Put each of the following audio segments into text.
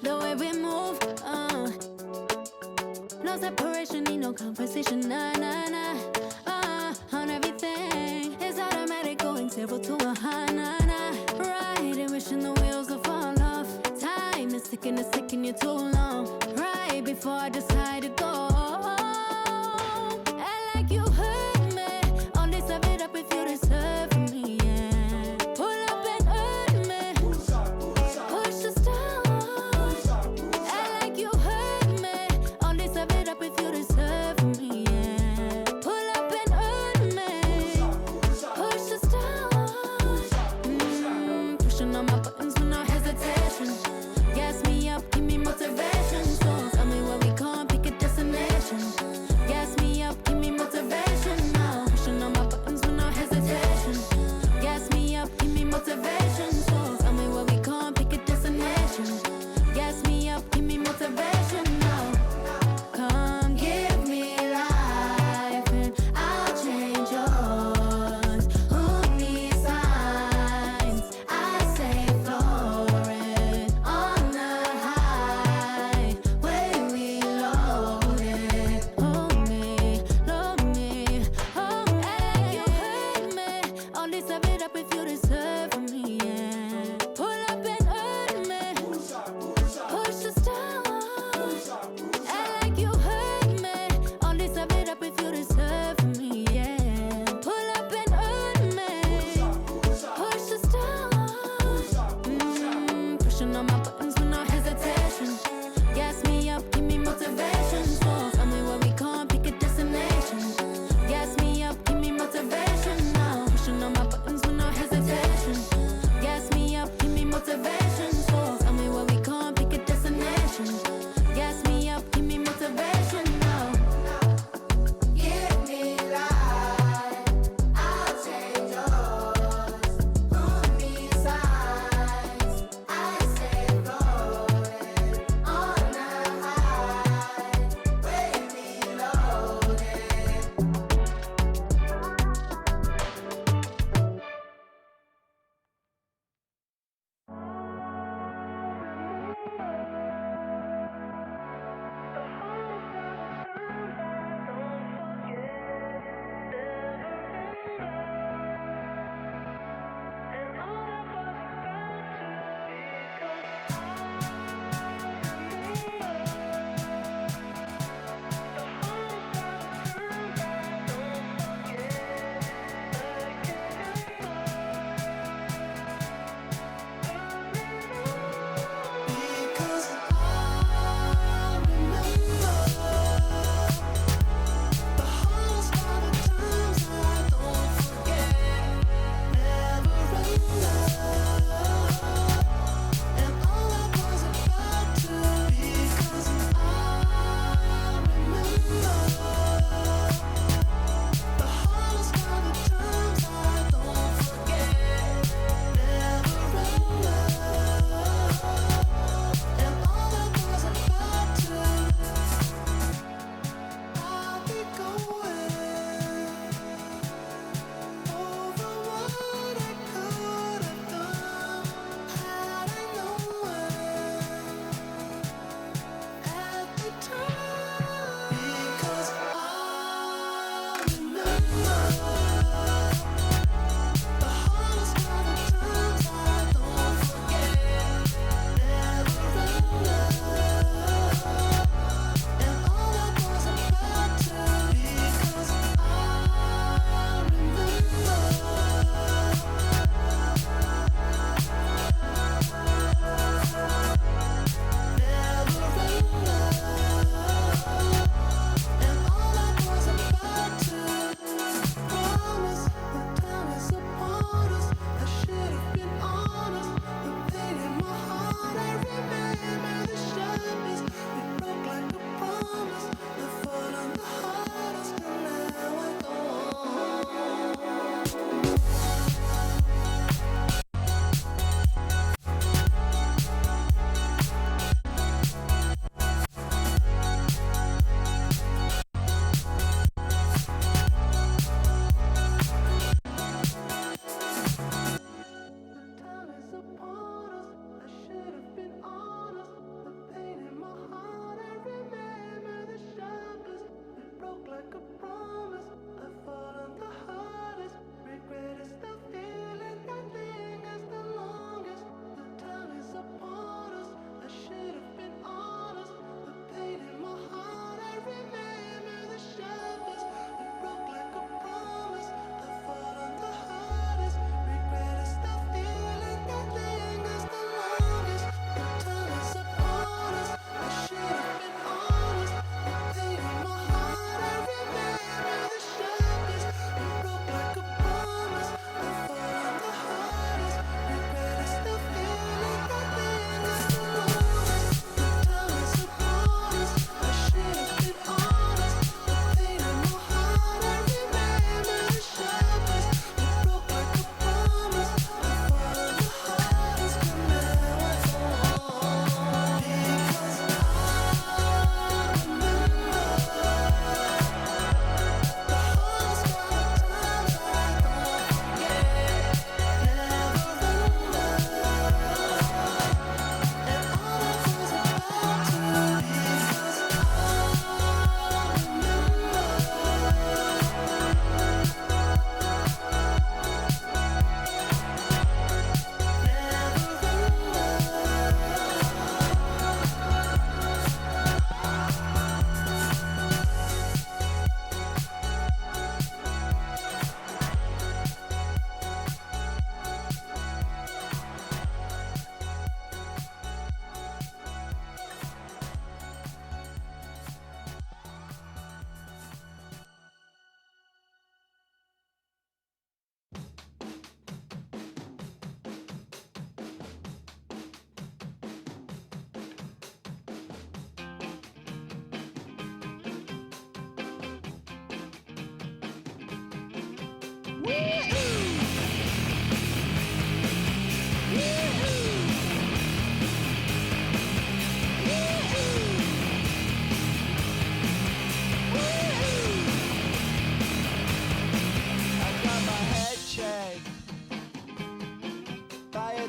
The way we move, no separation, need no conversation, nah, nah, nah. On everything, it's automatic, going 0 to 100, nah, nah. Riding, wishing the wheels will fall off. Time is ticking, it's taking you too long. Right before I decide to go. I like you hurt me. Only serve it up if you deserve me, yeah. Pull up and hurt me. Push the start. I like you hurt me. Only serve it up if you deserve me, yeah. Pull up and hurt me. Push the start. Pushing on my buttons with no hesitation. Gas me up, give me motivation. So tell me where we going, pick a destination. Gas me up, give me motivation now. Pushing on my buttons with no hesitation. Gas me up, give me motivation. So tell me where we going, pick a destination. Gas me up, give me motivation now. Come give me life and I'll change yours. Who needs signs? I say floating on the high when we load it. Hold me, love me, hold me. You hurt me. Only serve it up if you deserve me, yeah. Pull up and hurt me. Push the start. I like you hurt me. Only serve it up if you deserve me, yeah. Pull up and hurt me. Push the start. Pushing on my buttons with no hesitation. Gas me up, give me motivation. So tell me where we going, pick a destination. Gas me up, give me motivation now. Pushing on my buttons with no hesitation.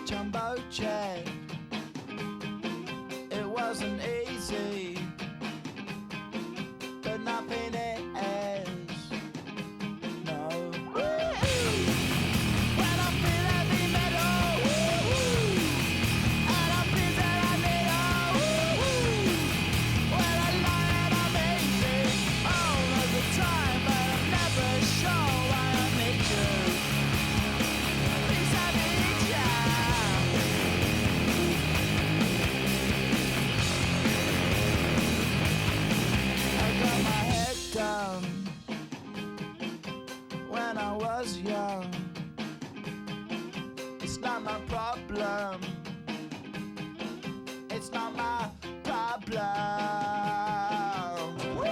Jumbo jet. It wasn't easy, but nothing is. No. When I feel heavy metal, and I feel that I need when I lie and I'm easy all of the time, but I'm never sure why I need you. Please I need you. Down when I was young. It's not my problem. It's not my problem. When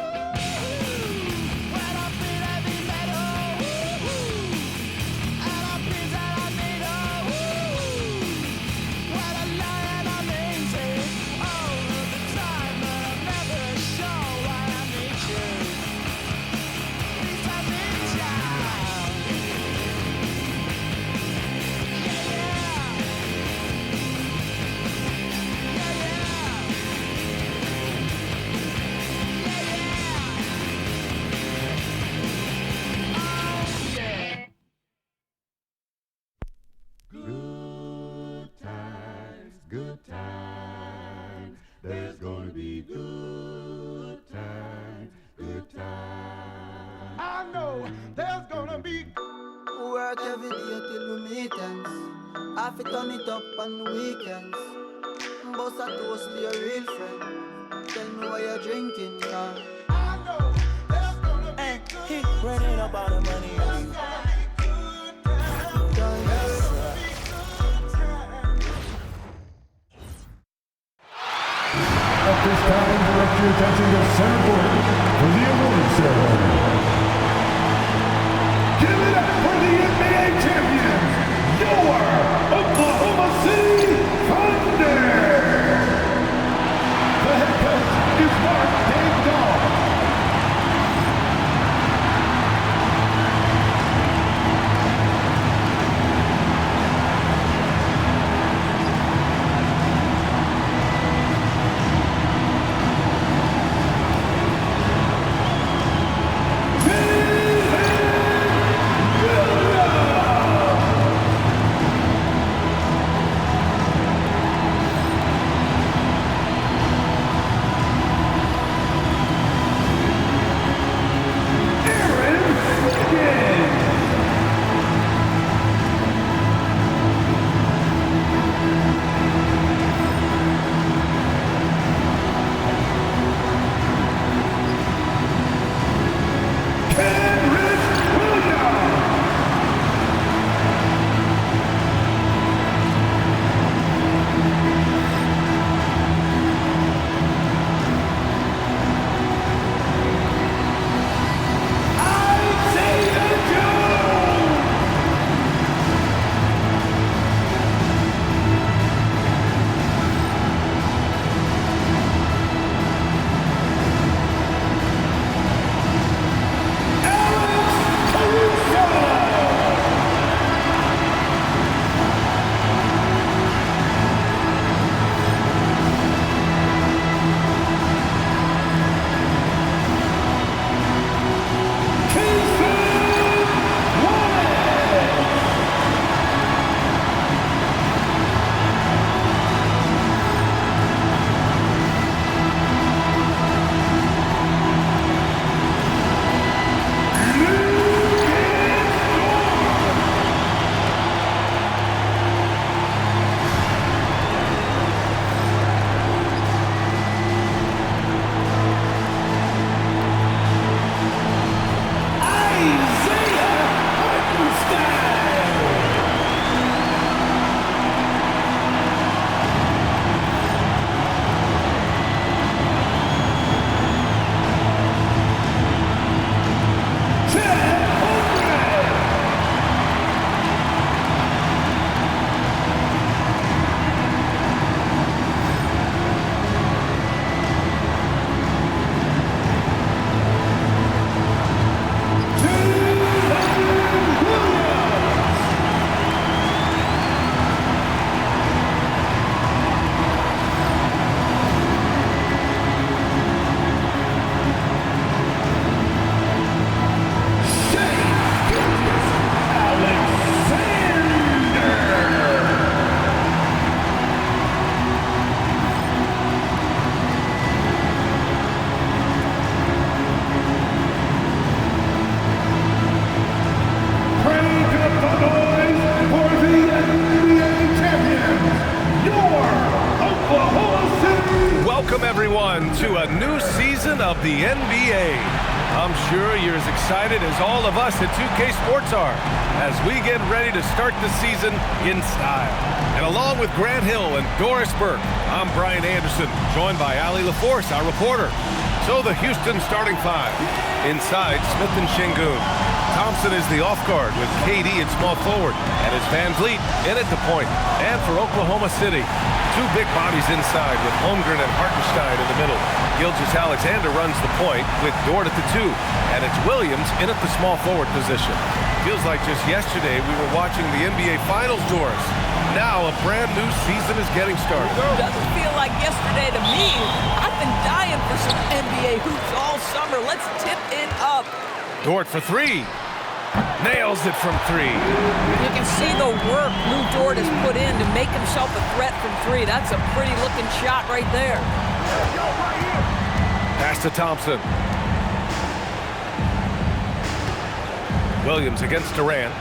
I feel heavy metal, and I feel that I need when I lie and I'm easy all of the time, but I'm never sure why I need you. Good times, there's gonna be good times, good times. I know there's gonna be work every day till we meet ends. I fi turn it up on the weekends. Bust a toast to your real friend. Tell me what you're drinking, yeah. I know there's gonna be He running up all the money. At this time, direct your attention to center court for the award ceremony. Give it up for the NBA champions, your Oklahoma City Thunder! The head coach is Mark Dayton. to a new season of the NBA. I'm sure you're as excited as all of us at 2K Sports are as we get ready to start the season in style. And along with Grant Hill and Doris Burke, I'm Brian Anderson, joined by Ali LaForce, our reporter. So the Houston starting five. Inside, Smith and Şengün. Thompson is the off guard with KD at small forward, and it's Van Vliet in at the point. And for Oklahoma City, two big bodies inside with Holmgren and Hartenstein in the middle. Gilgeous-Alexander runs the point with Dort at the two, and it's Williams in at the small forward position. Feels like just yesterday we were watching the NBA Finals, Doris. Now a brand new season is getting started. Doesn't feel like yesterday to me. I've been dying for some NBA hoops all summer. Let's tip it up. Dort for three. Nails it from three. You can see the work Lou Dort has put in to make himself a threat from three. That's a pretty looking shot right there. Pass to Thompson. Williams against Durant.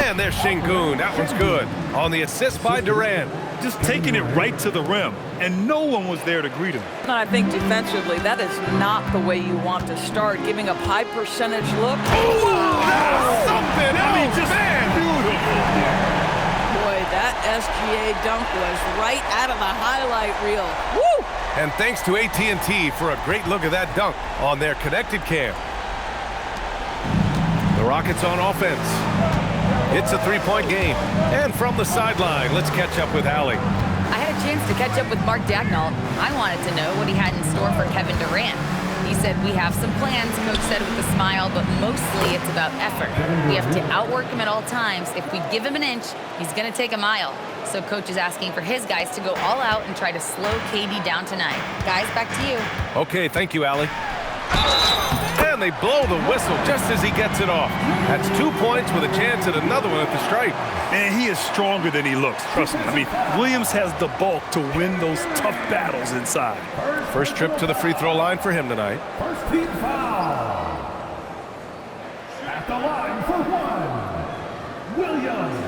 And there's Şengün. That one's good. On the assist by Durant. Just taking it right to the rim, and no one was there to greet him. And I think defensively, that is not the way you want to start, giving up high percentage look. Oh, that's something else, man. Beautiful. Boy, that SGA dunk was right out of the highlight reel. Woo! And thanks to AT&T for a great look at that dunk on their connected cam. The Rockets on offense. It's a three-point game. And from the sideline, let's catch up with Allie. I had a chance to catch up with Mark Dagnall. I wanted to know what he had in store for Kevin Durant. He said, we have some plans, Coach said with a smile, but mostly it's about effort. We have to outwork him at all times. If we give him an inch, he's going to take a mile. So Coach is asking for his guys to go all out and try to slow KD down tonight. Guys, back to you. Okay, thank you, Allie. And they blow the whistle just as he gets it off. That's 2 points with a chance at another one at the stripe. And he is stronger than he looks, trust me. I mean, Williams has the bulk to win those tough battles inside. First trip to the free throw line for him tonight. First team foul. At the line for one, Williams.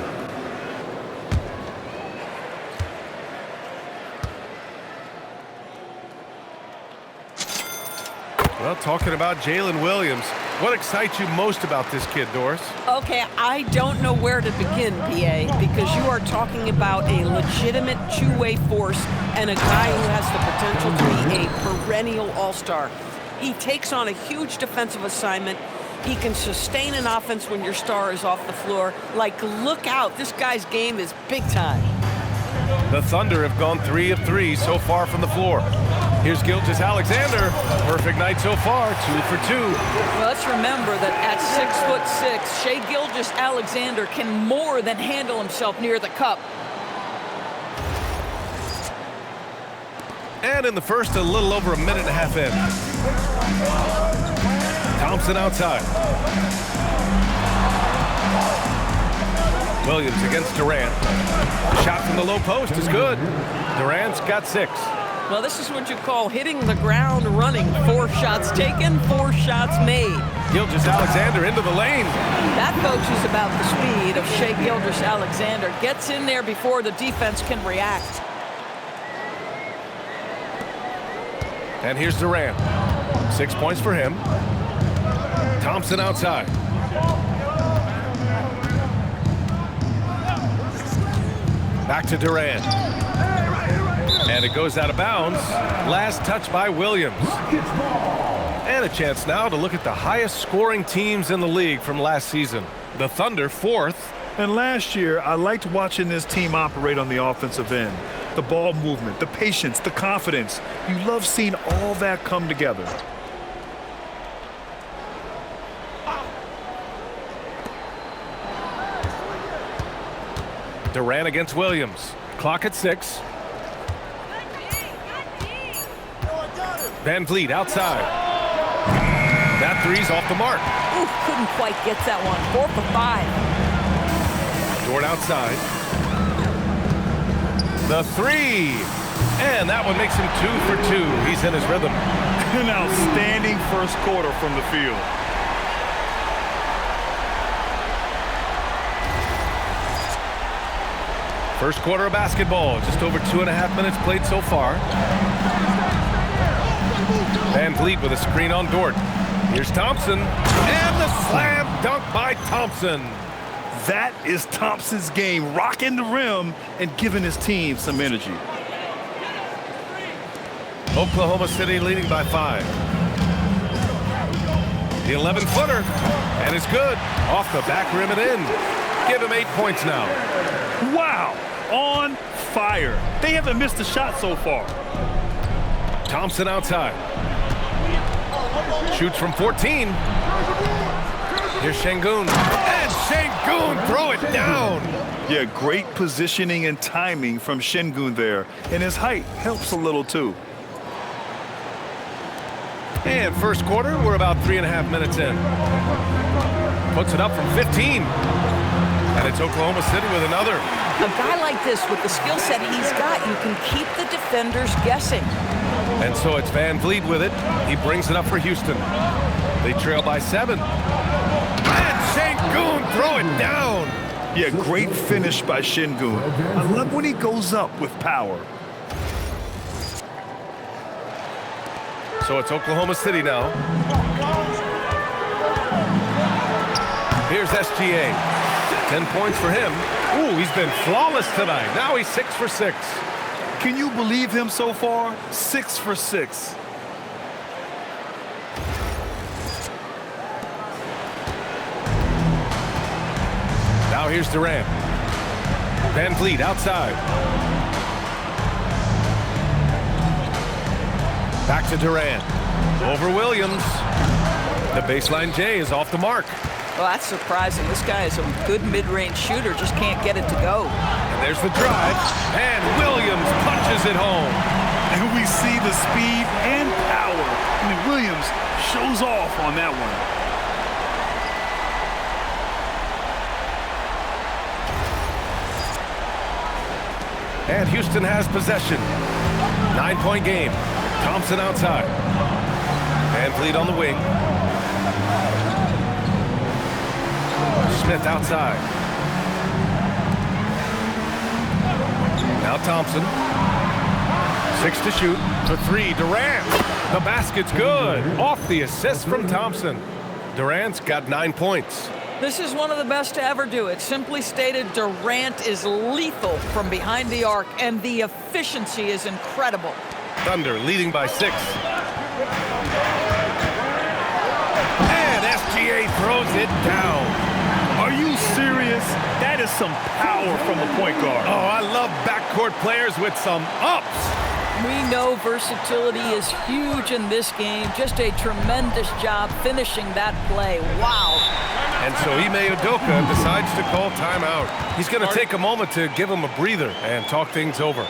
Well, talking about Jalen Williams, what excites you most about this kid, Doris? Okay, I don't know where to begin, PA, because you are talking about a legitimate two-way force and a guy who has the potential to be a perennial all-star. He takes on a huge defensive assignment. He can sustain an offense when your star is off the floor. Like, look out, this guy's game is big time. The Thunder have gone 3 of 3 so far from the floor. Here's Gilgeous-Alexander. Perfect night so far, 2 for 2. Well, let's remember that at 6'6", Shai Gilgeous-Alexander can more than handle himself near the cup. And in the first, a little over a minute and a half in. Thompson outside. Williams against Durant. Shot from the low post is good. Durant's got 6. Well, this is what you call hitting the ground running. 4 shots taken, 4 shots made. Gilgeous-Alexander into the lane. That, folks, is about the speed of Shai Gilgeous-Alexander. Gets in there before the defense can react. And here's Durant. 6 points for him. Thompson outside. Back to Durant. And it goes out of bounds. Last touch by Williams. And a chance now to look at the highest scoring teams in the league from last season. The Thunder 4th. And last year, I liked watching this team operate on the offensive end. The ball movement, the patience, the confidence. You love seeing all that come together. Durant against Williams. Clock at 6. Van Vliet outside. That three's off the mark. Ooh, couldn't quite get that one. 4 for 5. Dort outside. The three. And that one makes him 2 for 2. He's in his rhythm. An outstanding first quarter from the field. First quarter of basketball, just over 2.5 minutes played so far. Van Vliet with a screen on Dort. Here's Thompson, and the slam dunk by Thompson. That is Thompson's game, rocking the rim and giving his team some energy. Oklahoma City leading by 5. The 11-footer, and it's good. Off the back rim and in. Give him 8 points now. Wow, on fire. They haven't missed a shot so far. Thompson outside. Shoots from 14. Here's Şengün. And Şengün throw it down. Yeah, great positioning and timing from Şengün there. And his height helps a little too. And first quarter, we're about 3.5 minutes in. Puts it up from 15. And it's Oklahoma City with another. A guy like this, with the skill set he's got, you can keep the defenders guessing. And so it's Van Vliet with it. He brings it up for Houston. They trail by 7. And Şengün throw it down. Yeah, great finish by Şengün. I love when he goes up with power. So it's Oklahoma City now. Here's SGA. 10 points for him. Ooh, he's been flawless tonight. Now he's 6 for 6. Can you believe him so far? 6 for 6. Now here's Durant. Van Vliet outside. Back to Durant. Over Williams. The baseline J is off the mark. Well, that's surprising. This guy is a good mid-range shooter, just can't get it to go. And there's the drive. And Williams punches it home. And we see the speed and power. I mean, Williams shows off on that one. And Houston has possession. 9-point game. Thompson outside. Van Vliet on the wing. Smith outside. Now Thompson. 6 to shoot. For 3, Durant. The basket's good. Off the assist from Thompson. Durant's got 9 points. This is one of the best to ever do it. Simply stated, Durant is lethal from behind the arc, and the efficiency is incredible. Thunder leading by 6. And SGA throws it down. Are you serious? That is some power from a point guard. Oh, I love backcourt players with some ups. We know versatility is huge in this game. Just a tremendous job finishing that play. Wow. And so Ime Udoka decides to call timeout. He's going to take a moment to give him a breather and talk things over.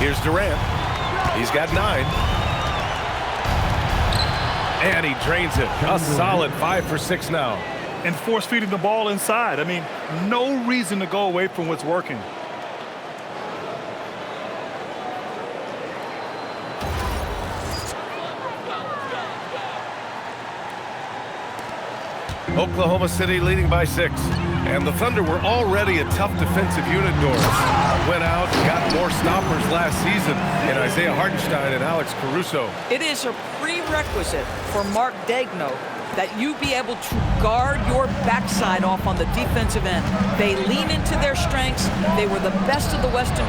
Here's Durant. He's got 9. And he drains it. A solid 5 for 6 now. And force feeding the ball inside. I mean, no reason to go away from what's working. Oklahoma City leading by 6. And the Thunder were already a tough defensive unit, Doris. Went out and got more stoppers last season in Isaiah Hartenstein and Alex Caruso. It is a prerequisite for Mark Daigneault that you be able to guard your backside off on the defensive end. They lean into their strengths. They were the best of the West in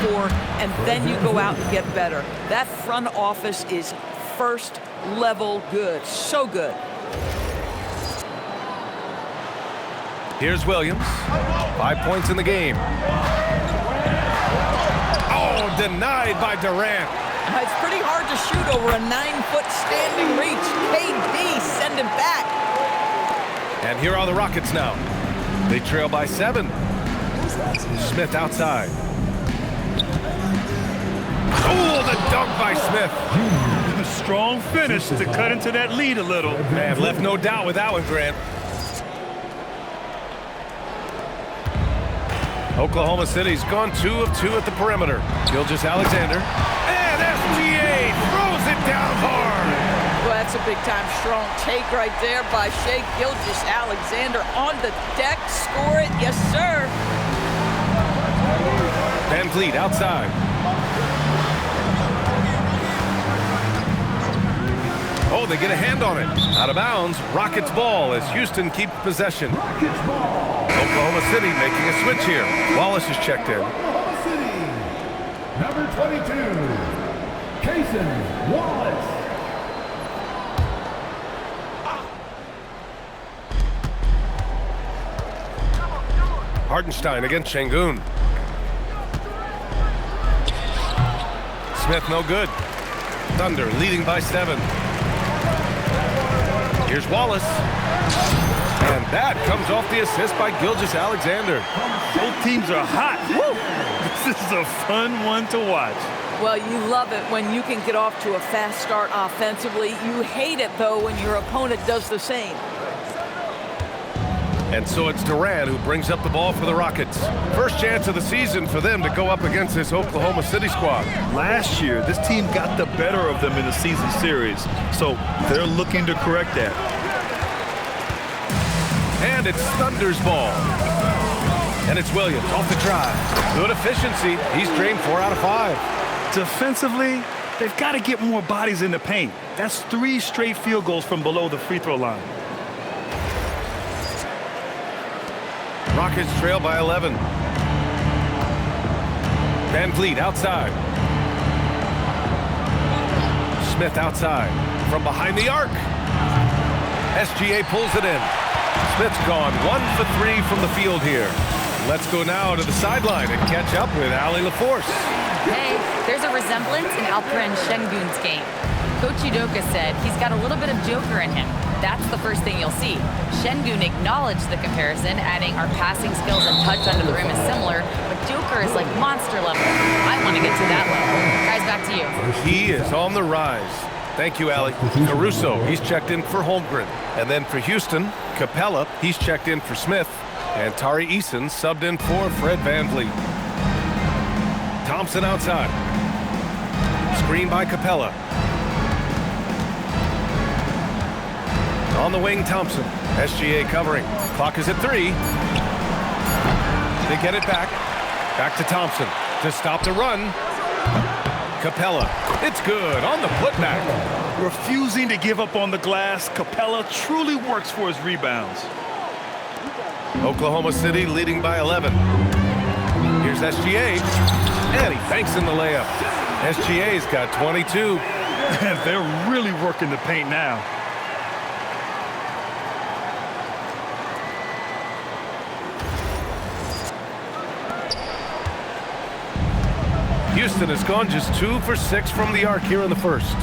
2024, and then you go out and get better. That front office is first level good. So good. Here's Williams. 5 points in the game. Oh, denied by Durant. It's pretty hard to shoot over a 9-foot standing reach. KD, send him back. And here are the Rockets now. They trail by 7. Smith outside. Oh, the dunk by Smith. A strong finish to cut into that lead a little. Man, left no doubt with that one, Grant. Oklahoma City's gone 2 of 2 at the perimeter. Gilgeous-Alexander. And SGA throws it down hard. Well, that's a big-time strong take right there by Shai Gilgeous-Alexander on the deck. Score it. Yes, sir. Van Vliet outside. Oh, they get a hand on it. Out of bounds. Rockets ball as Houston keeps possession. Oklahoma City making a switch here. Wallace is checked in. Oklahoma City, number 22, Cason Wallace. Hartenstein against Şengün. Smith no good. Thunder leading by 7. Here's Wallace. And that comes off the assist by Gilgeous-Alexander. Both teams are hot. Woo! This is a fun one to watch. Well, you love it when you can get off to a fast start offensively. You hate it, though, when your opponent does the same. And so it's Durant who brings up the ball for the Rockets. First chance of the season for them to go up against this Oklahoma City squad. Last year, this team got the better of them in the season series, so they're looking to correct that. And it's Thunder's ball. And it's Williams off the drive. Good efficiency. He's drained 4 out of 5. Defensively, they've got to get more bodies in the paint. That's 3 straight field goals from below the free throw line. Rockets trail by 11. Van Vliet outside. Smith outside. From behind the arc. SGA pulls it in. Smith's gone 1 for 3 from the field here. Let's go now to the sideline and catch up with Allie LaForce. Hey, there's a resemblance in Alperen Şengün's game. Coach Udoka said he's got a little bit of Joker in him. That's the first thing you'll see. Şengün acknowledged the comparison, adding our passing skills and touch under the rim is similar, but Joker is like monster level. I want to get to that level. Guys, back to you. He is on the rise. Thank you, Allie. Caruso, he's checked in for Holmgren. And then for Houston, Capella, he's checked in for Smith. And Tari Eason subbed in for Fred Van Vliet. Thompson outside. Screen by Capella. On the wing, Thompson. SGA covering. Clock is at 3. They get it back. Back to Thompson to stop the run. Capella. It's good on the putback. Refusing to give up on the glass, Capella truly works for his rebounds. Oklahoma City leading by 11. Here's SGA. And he banks in the layup. SGA's got 22. And they're really working the paint now. Houston has gone just 2 for 6 from the arc here in the first.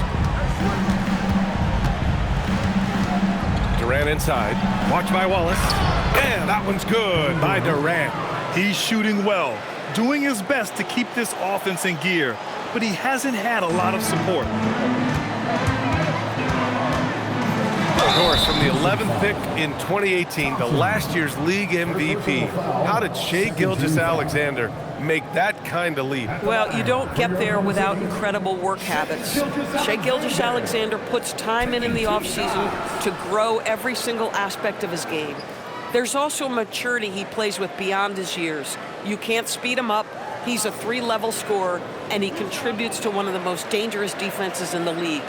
Durant inside. Watch by Wallace. And that one's good by Durant. He's shooting well. doing his best to keep this offense in gear, but he hasn't had a lot of support. Of course, from the 11th pick in 2018 to last year's league MVP, how did Shai Gilgeous-Alexander make that kind of leap? Well, you don't get there without incredible work habits. Shai Gilgeous-Alexander puts time in the offseason to grow every single aspect of his game. There's also maturity he plays with beyond his years. You can't speed him up. He's a 3-level scorer, and he contributes to one of the most dangerous defenses in the league.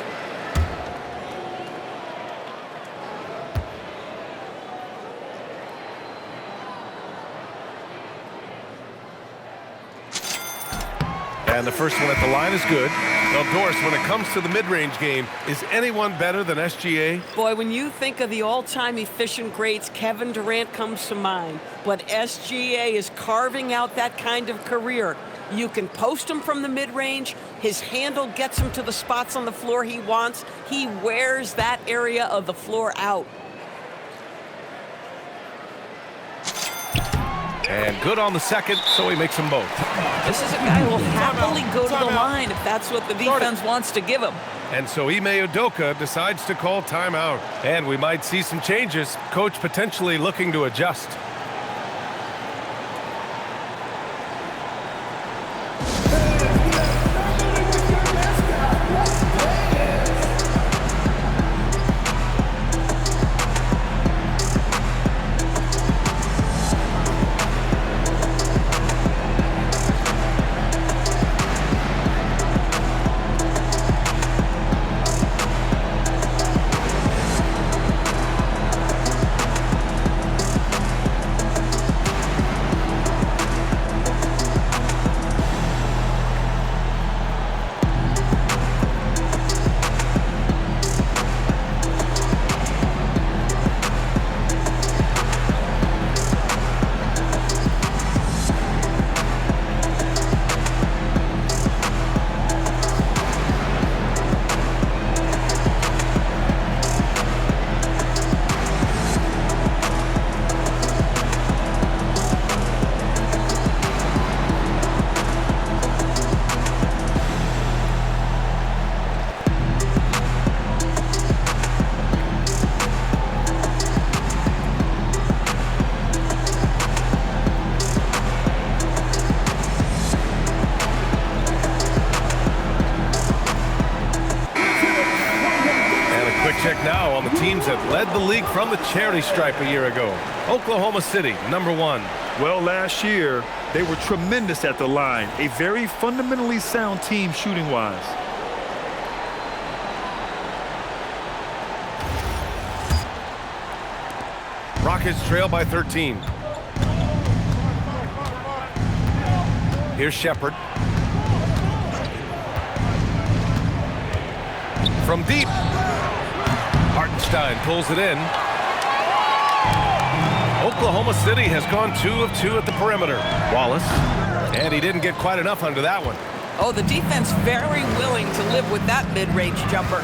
And the first one at the line is good. Now, Doris, when it comes to the mid-range game, is anyone better than SGA? Boy, when you think of the all-time efficient greats, Kevin Durant comes to mind. But SGA is carving out that kind of career. You can post him from the mid-range. His handle gets him to the spots on the floor he wants. He wears that area of the floor out. And good on the second, so he makes them both. This is a guy who will happily go to the line if that's what the defense wants to give him. And so Ime Udoka decides to call timeout. And we might see some changes. Coach potentially looking to adjust. Check now on the teams that led the league from the charity stripe a year ago. Oklahoma City, number 1. Well, last year, they were tremendous at the line. A very fundamentally sound team shooting-wise. Rockets trail by 13. Here's Shepard. From deep. Hartenstein pulls it in. Oklahoma City has gone 2 of 2 at the perimeter. Wallace. And he didn't get quite enough under that one. Oh, the defense very willing to live with that mid-range jumper.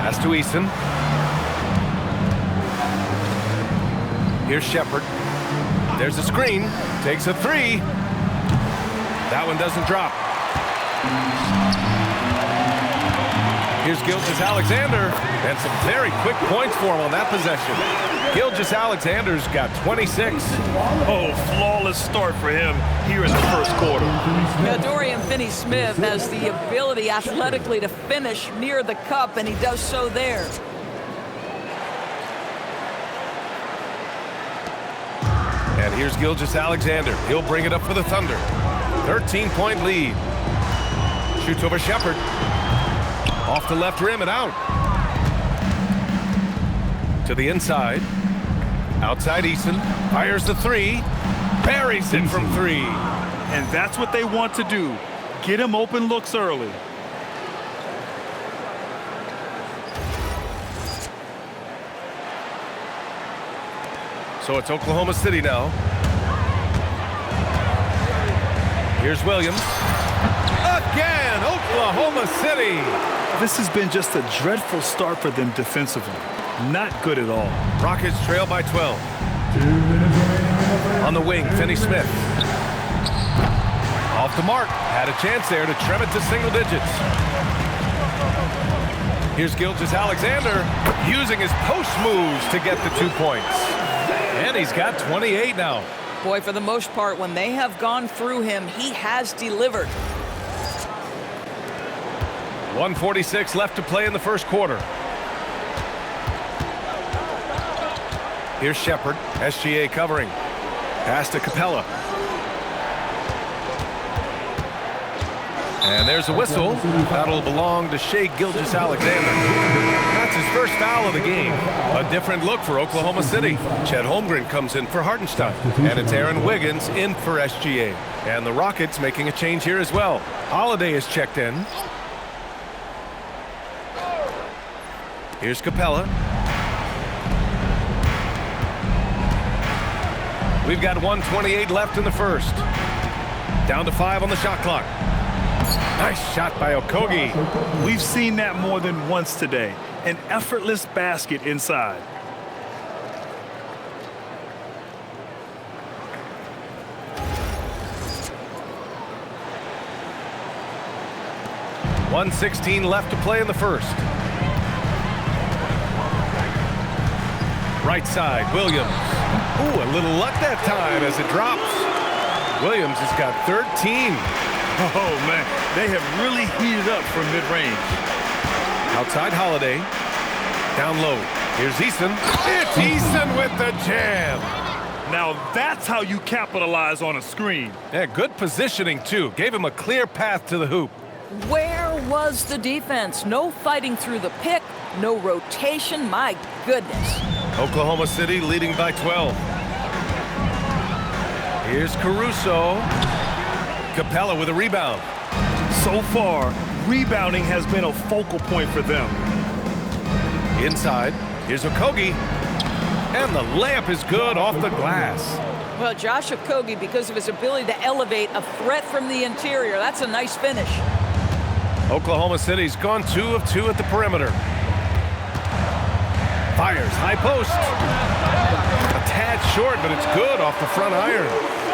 Pass to Eason. Here's Shepard. There's a screen. Takes a 3. That one doesn't drop. Here's Gilgeous-Alexander, and some very quick points for him on that possession. Gilgeous-Alexander's got 26. Oh, flawless start for him here in the first quarter. Now, Dorian Finney-Smith has the ability athletically to finish near the cup, and he does so there. And here's Gilgeous-Alexander. He'll bring it up for the Thunder. 13-point lead. Shoots over Shepard. Off the left rim and out. To the inside. Outside Eason. Fires the 3. Buries it from 3. And that's what they want to do. Get him open looks early. So it's Oklahoma City now. Here's Williams. Again, Oklahoma City. This has been just a dreadful start for them defensively. Not good at all. Rockets trail by 12. On the wing, Finney-Smith. Off the mark. Had a chance there to trim it to single digits. Here's Gilgeous-Alexander using his post moves to get the 2 points. And he's got 28 now. Boy, for the most part, when they have gone through him, he has delivered. 1:46 left to play in the first quarter. Here's Shepard, SGA covering. Pass to Capella. And there's a whistle. That'll belong to Shai Gilgeous-Alexander. That's his first foul of the game. A different look for Oklahoma City. Chet Holmgren comes in for Hartenstein. And it's Aaron Wiggins in for SGA. And the Rockets making a change here as well. Holiday is checked in. Here's Capella. We've got 1:28 left in the first. Down to 5 on the shot clock. Nice shot by Okogie. We've seen that more than once today. An effortless basket inside. .116 left to play in the first. Right side, Williams. Ooh, a little luck that time as it drops. Williams has got 13. Oh, man, they have really heated up from mid-range. Outside Holiday. Down low. Here's Eason. It's Eason with the jam. Now that's how you capitalize on a screen. Yeah, good positioning, too. Gave him a clear path to the hoop. Where was the defense? No fighting through the pick, no rotation. My goodness. Oklahoma City leading by 12. Here's Caruso. Capella with a rebound. So far, rebounding has been a focal point for them. Inside, here's Okogie. And the layup is good off the glass. Well, Josh Okogie, because of his ability to elevate a threat from the interior, that's a nice finish. Oklahoma City's gone 2 of 2 at the perimeter. Fires, high post. A tad short, but it's good off the front iron.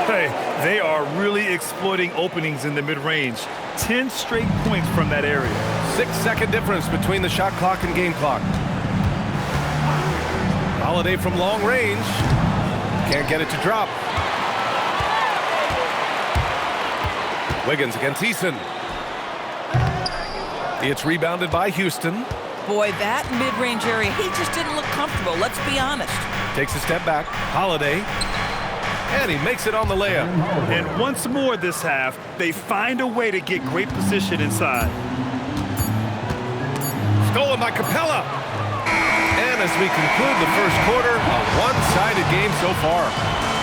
Hey, they are really exploiting openings in the mid-range. 10 straight points from that area. 6-second difference between the shot clock and game clock. Holiday from long range. Can't get it to drop. Wiggins against Eason. It's rebounded by Houston. Boy, that mid-range area, he just didn't look comfortable, let's be honest. Takes a step back. Holiday. And he makes it on the layup. And once more this half, they find a way to get great position inside. Stolen by Capella. And as we conclude the first quarter, a one-sided game so far.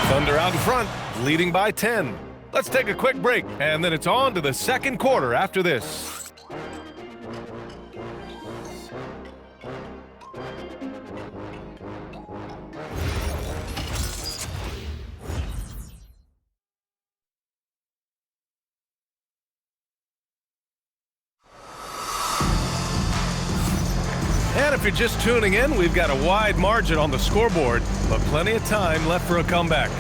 Thunder out in front, leading by 10. Let's take a quick break, and then it's on to the second quarter after this. And if you're just tuning in, we've got a wide margin on the scoreboard, but plenty of time left for a comeback.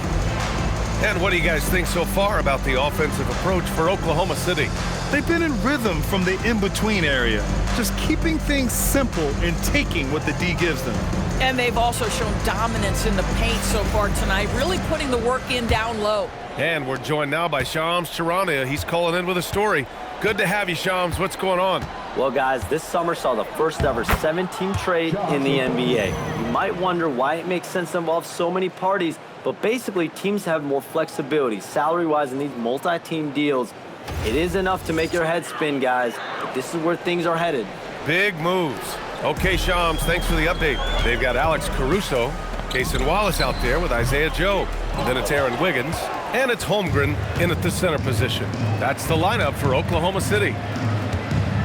And what do you guys think so far about the offensive approach for Oklahoma City? They've been in rhythm from the in-between area, just keeping things simple and taking what the D gives them. And they've also shown dominance in the paint so far tonight, really putting the work in down low. And we're joined now by Shams Charania. He's calling in with a story. Good to have you, Shams. What's going on? Well, guys, this summer saw the first ever 7-team trade in the NBA. You might wonder why it makes sense to involve so many parties, but basically teams have more flexibility salary-wise in these multi-team deals. It is enough to make your head spin, guys, but this is where things are headed. Big moves. Okay, Shams, thanks for the update. They've got Alex Caruso, Cason Wallace out there with Isaiah Joe. Then it's Aaron Wiggins, and it's Holmgren in at the center position. That's the lineup for Oklahoma City.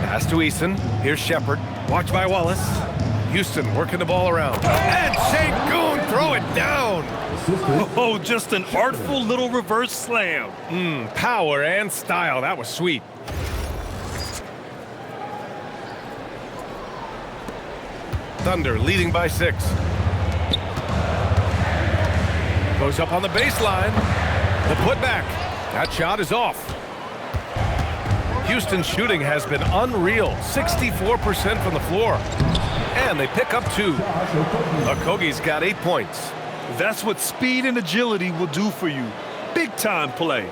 Pass to Eason. Here's Shepard. Watch by Wallace. Houston working the ball around. And Sengun throw it down. Oh, just an artful little reverse slam. Power and style. That was sweet. Thunder leading by 6. Goes up on the baseline. The putback. That shot is off. Houston's shooting has been unreal, 64% from the floor. And they pick up 2. Okogie's got 8 points. That's what speed and agility will do for you. Big time play.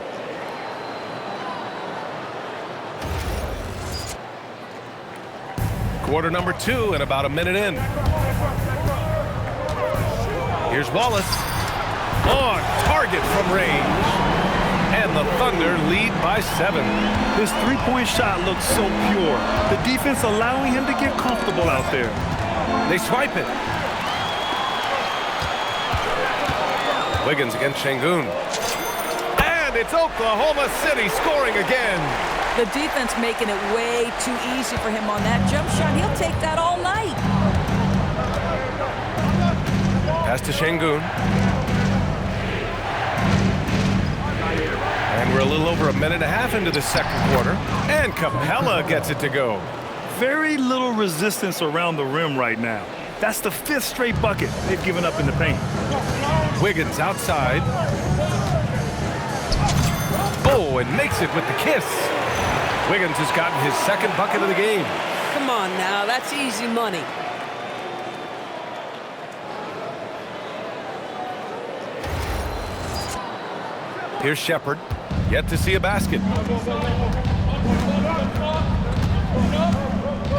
Quarter number 2 and about a minute in. Here's Wallace. On target from range. And the Thunder lead by 7. This three-point shot looks so pure. The defense allowing him to get comfortable out there. They swipe it. Wiggins against Şengün. And it's Oklahoma City scoring again. The defense making it way too easy for him on that jump shot. He'll take that all night. Pass to Şengün. And we're a little over a minute and a half into the second quarter. And Capella gets it to go. Very little resistance around the rim right now. That's the 5th straight bucket they've given up in the paint. Wiggins outside. Oh, and makes it with the kiss. Wiggins has gotten his 2nd bucket of the game. Come on now, that's easy money. Here's Shepherd. Yet to see a basket.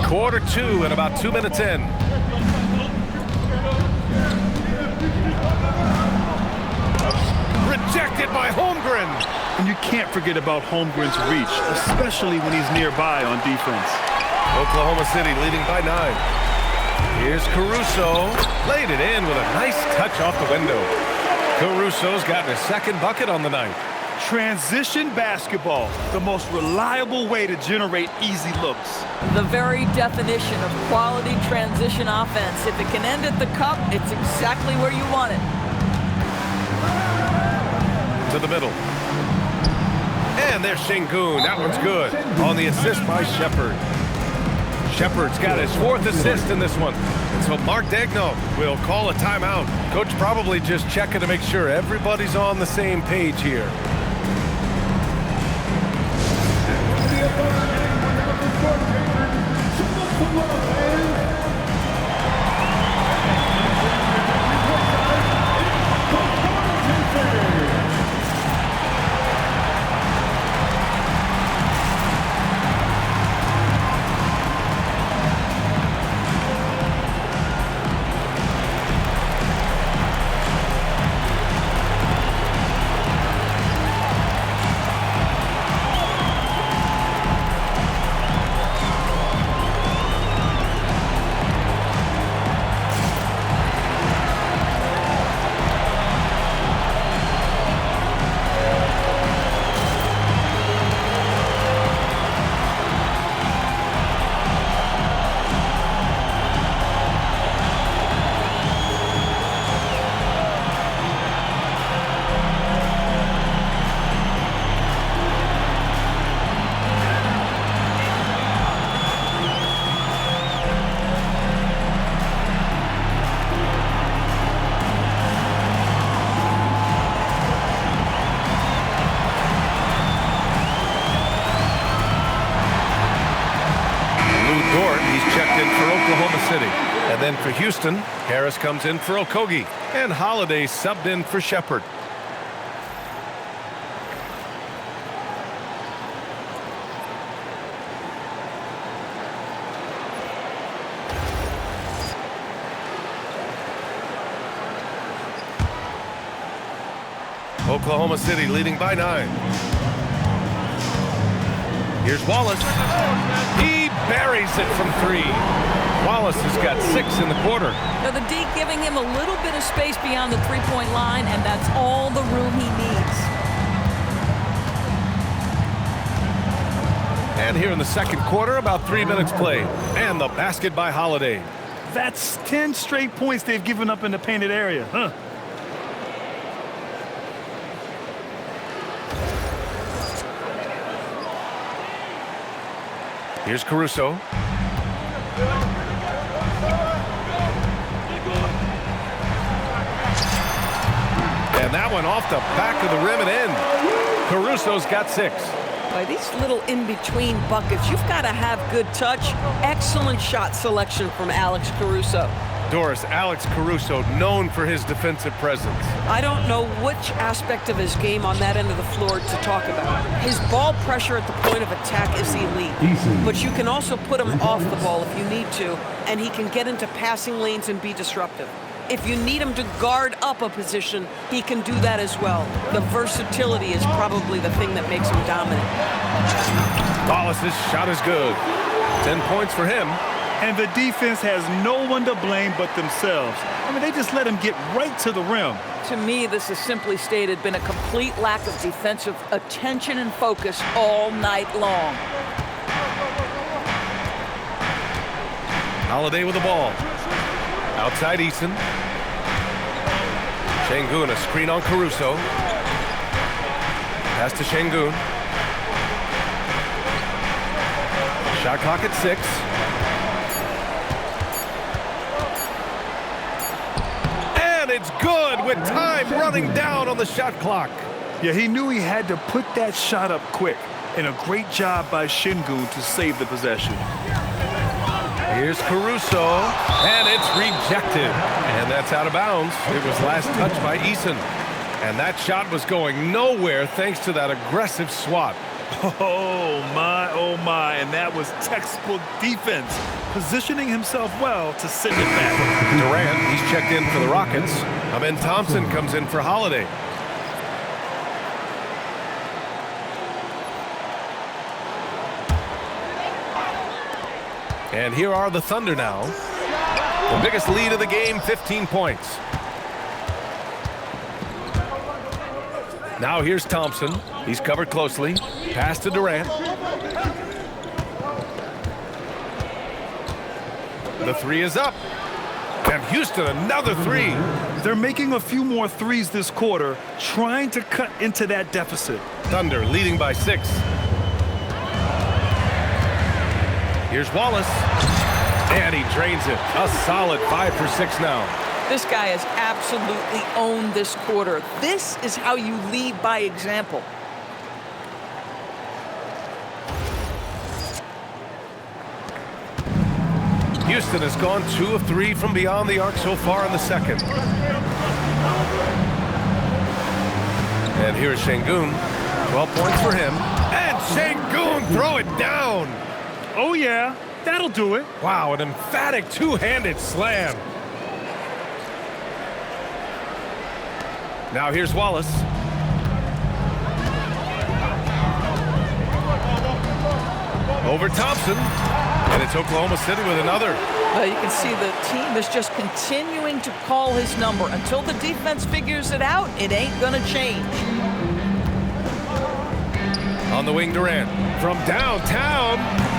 Quarter 2 and about 2 minutes in. Rejected by Holmgren. And you can't forget about Holmgren's reach, especially when he's nearby on defense. Oklahoma City leading by 9. Here's Caruso. Laid it in with a nice touch off the window. Caruso's gotten his 2nd bucket on the night. Transition basketball, the most reliable way to generate easy looks. The very definition of quality transition offense. If it can end at the cup, it's exactly where you want it. To the middle. And there's Şengün. That one's good. On the assist by Shepherd. Shepherd's got his 4th assist in this one. And so Mark Daigneault will call a timeout. Coach probably just checking to make sure everybody's on the same page here. And then for Houston, Harris comes in for Okogie. And Holiday subbed in for Shepherd. Oklahoma City leading by 9. Here's Wallace. He buries it from 3. Wallace has got 6 in the quarter. Now the D giving him a little bit of space beyond the 3-point line, and that's all the room he needs. And here in the second quarter, about 3 minutes played. And the basket by Holiday. That's 10 straight points they've given up in the painted area, huh? Here's Caruso. And that one off the back of the rim and in. Caruso's got 6. By these little in-between buckets, you've got to have good touch. Excellent shot selection from Alex Caruso. Doris, Alex Caruso, known for his defensive presence. I don't know which aspect of his game on that end of the floor to talk about. His ball pressure at the point of attack is elite, but you can also put him off the ball if you need to, and he can get into passing lanes and be disruptive. If you need him to guard up a position, he can do that as well. The versatility is probably the thing that makes him dominant. Wallace's shot is good. 10 points for him. And the defense has no one to blame but themselves. I mean, they just let him get right to the rim. To me, this has simply stated been a complete lack of defensive attention and focus all night long. Holiday with the ball. Outside Eason. Şengün, a screen on Caruso. Pass to Şengün. Shot clock at 6. And it's good with time running down on the shot clock. Yeah, he knew he had to put that shot up quick. And a great job by Şengün to save the possession. Here's Caruso, and it's rejected. And that's out of bounds. It was last touched by Eason. And that shot was going nowhere thanks to that aggressive swat. Oh my, and that was textbook defense. Positioning himself well to send it back. Durant, he's checked in for the Rockets. Amen Thompson comes in for Holiday. And here are the Thunder now. The biggest lead of the game, 15 points. Now here's Thompson. He's covered closely. Pass to Durant. The three is up. And Houston, another three. They're making a few more threes this quarter, trying to cut into that deficit. Thunder leading by 6. Here's Wallace, and he drains it. A solid 5 for 6 now. This guy has absolutely owned this quarter. This is how you lead by example. Houston has gone 2 of 3 from beyond the arc so far in the second. And here's Şengün. 12 points for him. And Şengün, throw it down. Oh yeah, that'll do it. Wow, an emphatic two-handed slam. Now here's Wallace. Over Thompson. And it's Oklahoma City with another. You can see the team is just continuing to call his number. Until the defense figures it out, it ain't gonna change. On the wing, Durant. From downtown,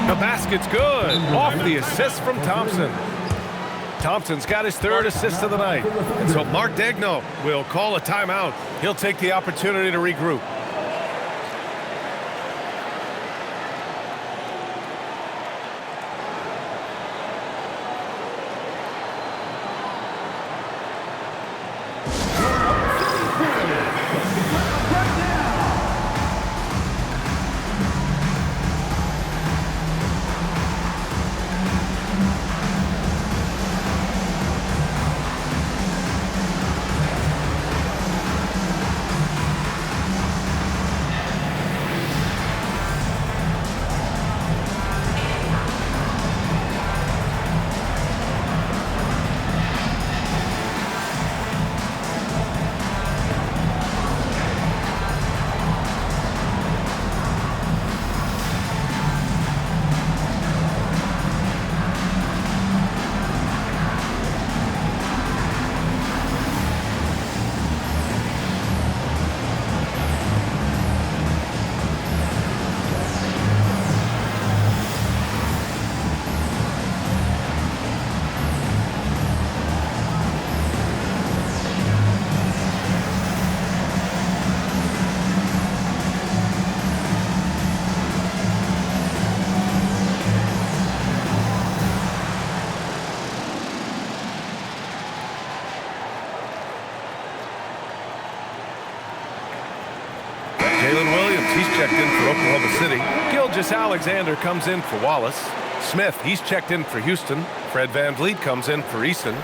the basket's good. Off the assist from Thompson. Thompson's got his 3rd assist of the night. And so Mark Daigneault will call a timeout. He'll take the opportunity to regroup. he's checked in for Oklahoma City. Gilgeous-Alexander comes in for Wallace. Smith, he's checked in for Houston. Fred VanVleet comes in for Easton.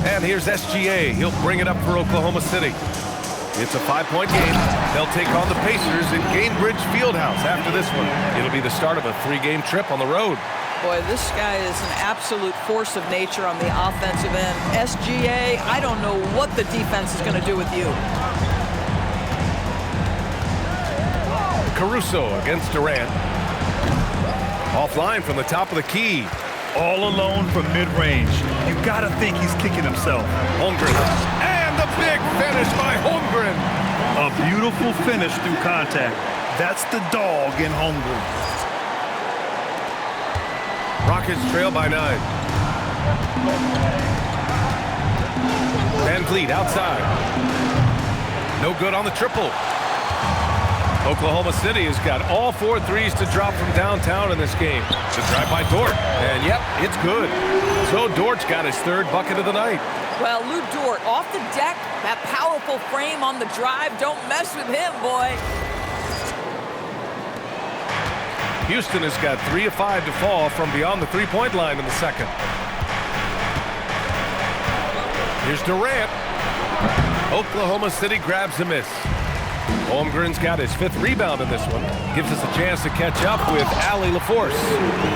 And here's SGA. He'll bring it up for Oklahoma City. It's a 5-point game. They'll take on the Pacers in Gainbridge Fieldhouse after this one. It'll be the start of a 3-game trip on the road. Boy, this guy is an absolute force of nature on the offensive end. SGA, I don't know what the defense is going to do with you. Caruso against Durant. Offline from the top of the key. All alone from mid-range. You gotta think he's kicking himself. Holmgren. And the big finish by Holmgren. A beautiful finish through contact. That's the dog in Holmgren. Rockets trail by 9. VanVleet outside. No good on the triple. Oklahoma City has got all 4 threes to drop from downtown in this game. The drive by Dort. And yep, it's good. So Dort's got his 3rd bucket of the night. Well, Lou Dort off the deck. That powerful frame on the drive. Don't mess with him, boy. Houston has got 3 of 5 to fall from beyond the 3-point line in the second. Here's Durant. Oklahoma City grabs a miss. Holmgren's got his 5th rebound in this one. Gives us a chance to catch up with Allie LaForce.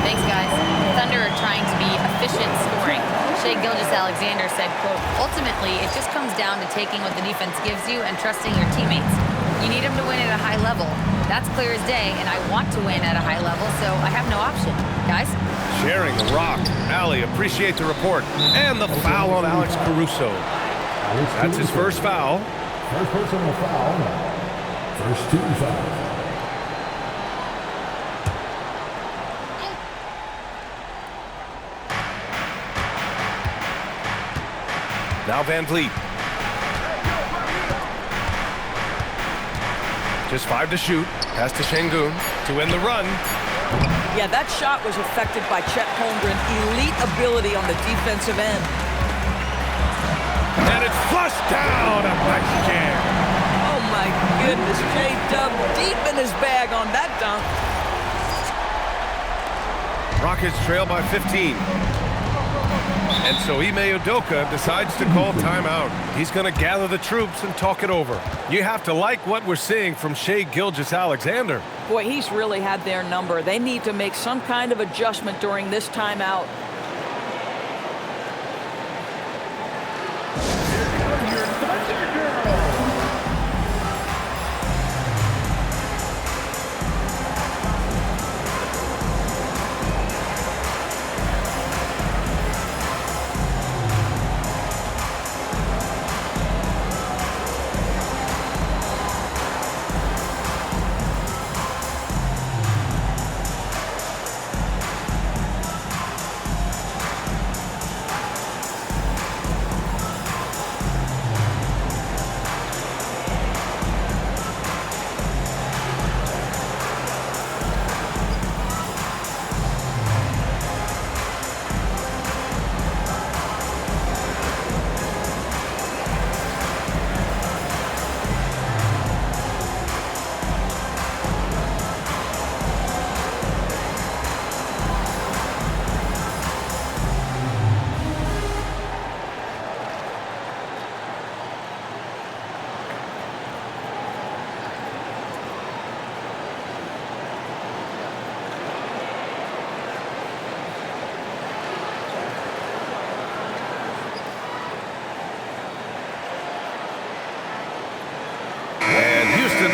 Thanks, guys. Thunder are trying to be efficient scoring. Shai Gilgeous-Alexander said, quote, ultimately, it just comes down to taking what the defense gives you and trusting your teammates. You need them to win at a high level. That's clear as day, and I want to win at a high level, so I have no option. Guys? Sharing the rock. Allie, appreciate the report. And the foul on Alex Caruso. That's his first foul. First personal foul. First 2 fouls. Now VanVleet. Just 5 to shoot. Pass to Şengün to end the run. Yeah, that shot was affected by Chet Holmgren. Elite ability on the defensive end. And it's flushed down. A nice jam. Oh, my goodness. J-Dub deep in his bag on that dunk. Rockets trail by 15. And so Ime Udoka decides to call timeout. He's going to gather the troops and talk it over. You have to like what we're seeing from Shai Gilgeous-Alexander. Boy, he's really had their number. They need to make some kind of adjustment during this timeout.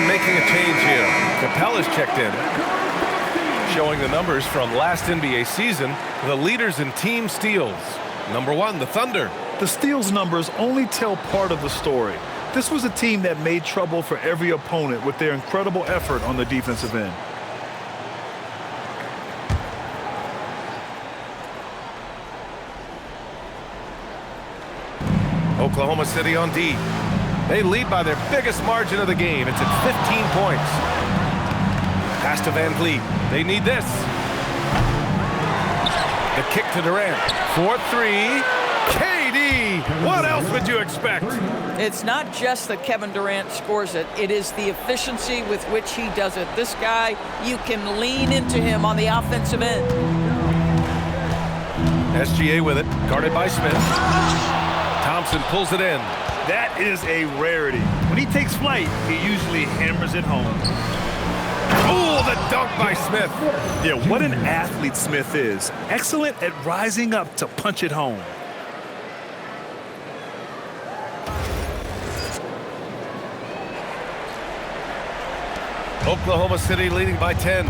Making a change here. Capella's checked in. Showing the numbers from last NBA season, the leaders in team steals. Number 1, the Thunder. The steals numbers only tell part of the story. This was a team that made trouble for every opponent with their incredible effort on the defensive end. Oklahoma City on D. They lead by their biggest margin of the game. It's at 15 points. Pass to VanVleet. They need this. The kick to Durant. 4-3. KD! What else would you expect? It's not just that Kevin Durant scores it. It is the efficiency with which he does it. This guy, you can lean into him on the offensive end. SGA with it, guarded by Smith. Thompson pulls it in. That is a rarity. When he takes flight, he usually hammers it home. Oh, the dunk by Smith. Yeah, what an athlete Smith is. Excellent at rising up to punch it home. Oklahoma City leading by 10.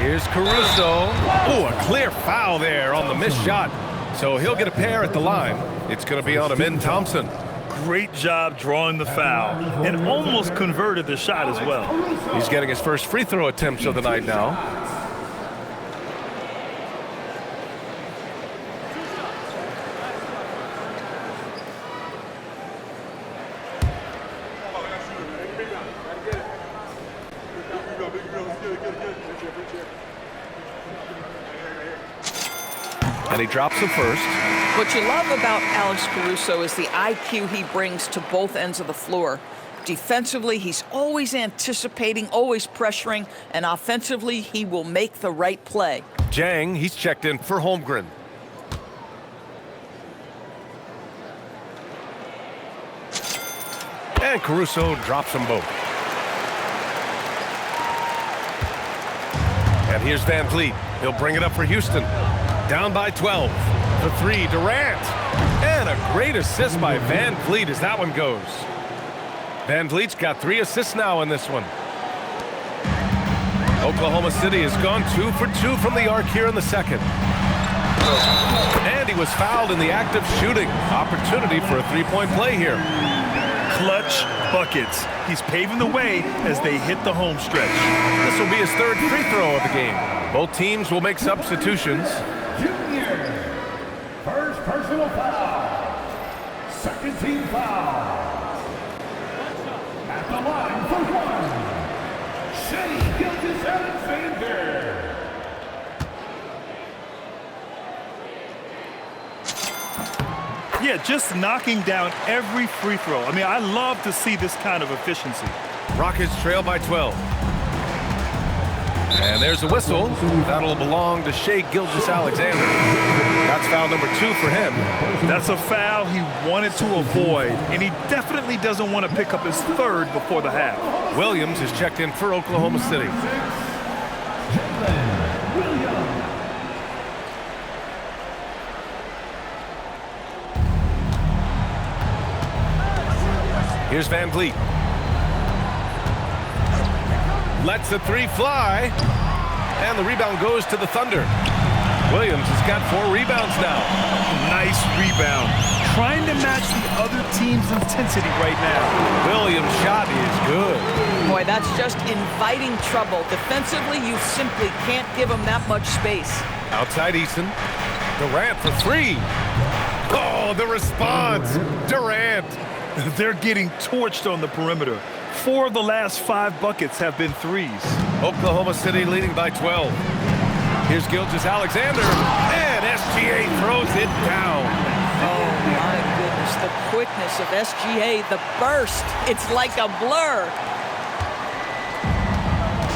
Here's Caruso. Oh, a clear foul there on the missed shot. So he'll get a pair at the line. It's going to be on Amin Thompson. Great job drawing the foul and almost converted the shot as well. He's getting his first free throw attempts of the night now. And he drops the first. What you love about Alex Caruso is the IQ he brings to both ends of the floor. Defensively, he's always anticipating, always pressuring, and offensively, he will make the right play. Jang, he's checked in for Holmgren. And Caruso drops them both. And here's Van Vliet. He'll bring it up for Houston. Down by 12. The three, Durant. And a great assist by Van Vliet as that one goes. Van Vliet's got 3 assists now in this one. Oklahoma City has gone 2 for 2 from the arc here in the second. And he was fouled in the act of shooting. Opportunity for a three-point play here. Clutch buckets. He's paving the way as they hit the home stretch. This will be his third free throw of the game. Both teams will make substitutions. Junior. First personal foul. Second team foul. At the line for one. Shai Gilgeous-Alexander. Yeah, just knocking down every free throw. I mean, I love to see this kind of efficiency. Rockets trail by 12. And there's a whistle. That'll belong to Shai Gilgeous-Alexander. That's foul number 2 for him. That's a foul he wanted to avoid, and he definitely doesn't want to pick up his third before the half. Williams is checked in for Oklahoma City. Here's Van Vliet. Lets the three fly. And the rebound goes to the Thunder. Williams has got 4 rebounds now. Nice rebound. Trying to match the other team's intensity right now. Williams' shot is good. Boy, that's just inviting trouble. Defensively, you simply can't give him that much space. Outside Easton. Durant for 3. Oh, the response. Durant. They're getting torched on the perimeter. 4 of the last 5 buckets have been threes. Oklahoma City leading by 12. Here's Gilgeous-Alexander, and SGA throws it down. Oh, my goodness. The quickness of SGA, the burst. It's like a blur.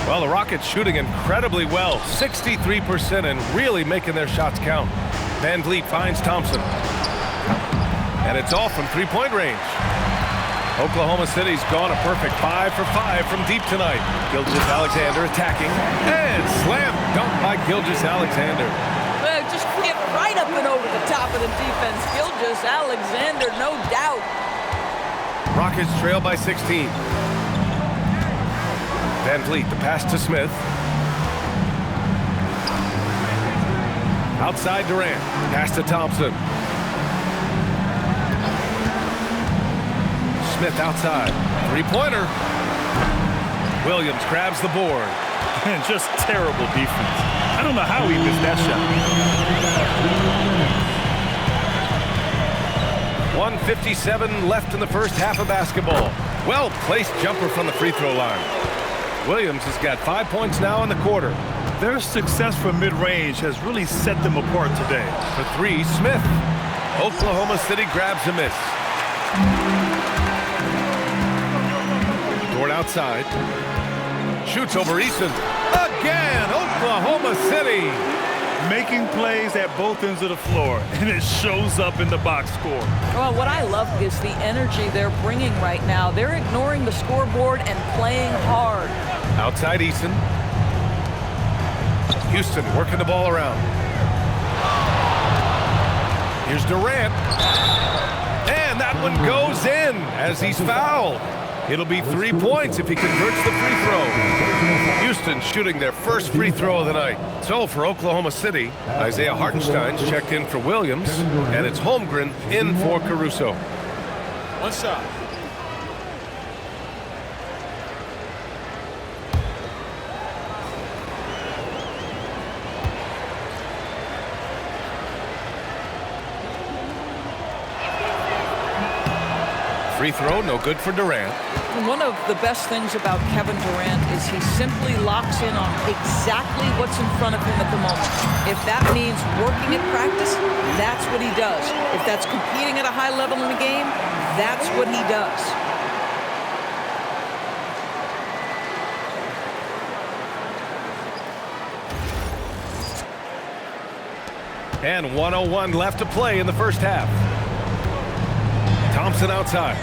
Well, the Rockets shooting incredibly well, 63%, and really making their shots count. Van Vliet finds Thompson. And it's off from three-point range. Oklahoma City's gone a perfect 5 for 5 from deep tonight. Gilgeous-Alexander attacking. And slam dunk by Gilgeous-Alexander. Well, just get right up and over the top of the defense. Gilgeous-Alexander, no doubt. Rockets trail by 16. Van Vliet, the pass to Smith. Outside Durant. Pass to Thompson. Smith outside. Three-pointer. Williams grabs the board. And just terrible defense. I don't know how he missed that shot. 1:57 left in the first half of basketball. Well-placed jumper from the free throw line. Williams has got 5 points now in the quarter. Their success from mid-range has really set them apart today. For three, Smith. Oklahoma City grabs a miss. Durant outside. Shoots over Eason. Again, Oklahoma City. Making plays at both ends of the floor, and it shows up in the box score. Well, what I love is the energy they're bringing right now. They're ignoring the scoreboard and playing hard. Outside Eason. Houston working the ball around. Here's Durant. And that one goes in as he's fouled. It'll be 3 points if he converts the free throw. Houston shooting their first free throw of the night. So for Oklahoma City, Isaiah Hartenstein's checked in for Williams, and it's Holmgren in for Caruso. One shot. Free throw, no good for Durant. One of the best things about Kevin Durant is he simply locks in on exactly what's in front of him at the moment. If that means working at practice, that's what he does. If that's competing at a high level in the game, that's what he does. And 1:01 left to play in the first half. Thompson outside.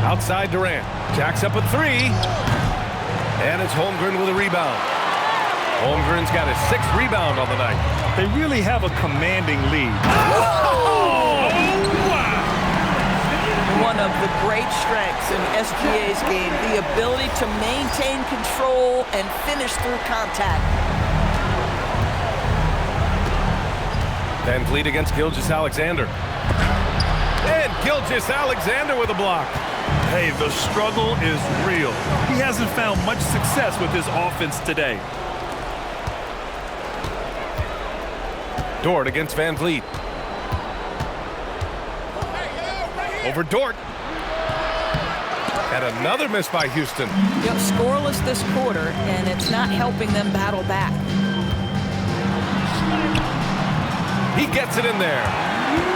Outside Durant. Jacks up a three. And it's Holmgren with a rebound. Holmgren's got his 6th rebound on the night. They really have a commanding lead. Oh! Wow! One of the great strengths in SGA's game, the ability to maintain control and finish through contact. Van Vliet against Gilgeous-Alexander. And Gilgeous-Alexander with a block. Hey, the struggle is real. He hasn't found much success with his offense today. Dort against Van Vliet. Over Dort. And another miss by Houston. You know, scoreless this quarter, and it's not helping them battle back. He gets it in there.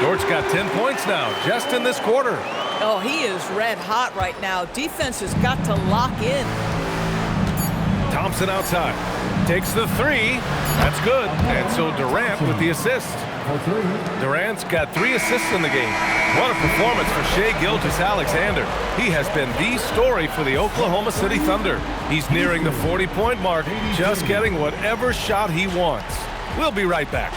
Dort's got 10 points now, just in this quarter. Oh, he is red hot right now. Defense has got to lock in. Thompson outside. Takes the three. That's good. And so Durant with the assist. Durant's got 3 assists in the game. What a performance for Shai Gilgeous-Alexander. He has been the story for the Oklahoma City Thunder. He's nearing the 40-point mark, just getting whatever shot he wants. We'll be right back.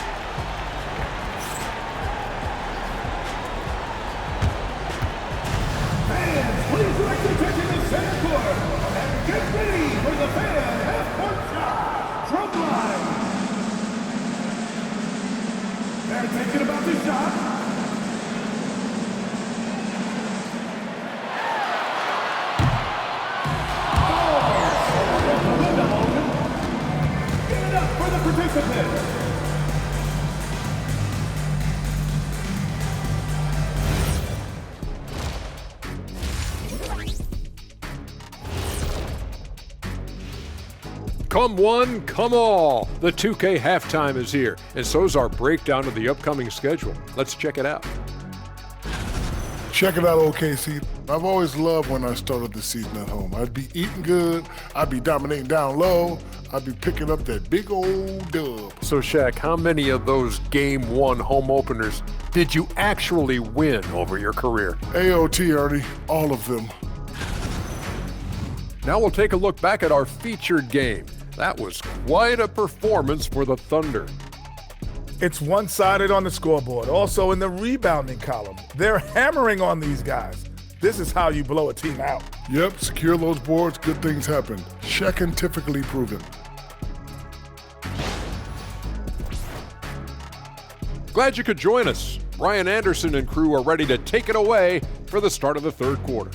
Please direct your attention to center court and get ready for the fan half-court shot from line. Their attention about the shot. Give it up for the participants. Come one, come all. The 2K halftime is here, and so's our breakdown of the upcoming schedule. Let's check it out. Check it out, OKC. I've always loved when I started the season at home. I'd be eating good, I'd be dominating down low, I'd be picking up that big old dub. So, Shaq, how many of those Game 1 home openers did you actually win over your career? AOT, Ernie, all of them. Now we'll take a look back at our featured game. That was quite a performance for the Thunder. It's one-sided on the scoreboard, also in the rebounding column. They're hammering on these guys. This is how you blow a team out. Yep, secure those boards, good things happen. Scientifically proven. Glad you could join us. Ryan Anderson and crew are ready to take it away for the start of the third quarter.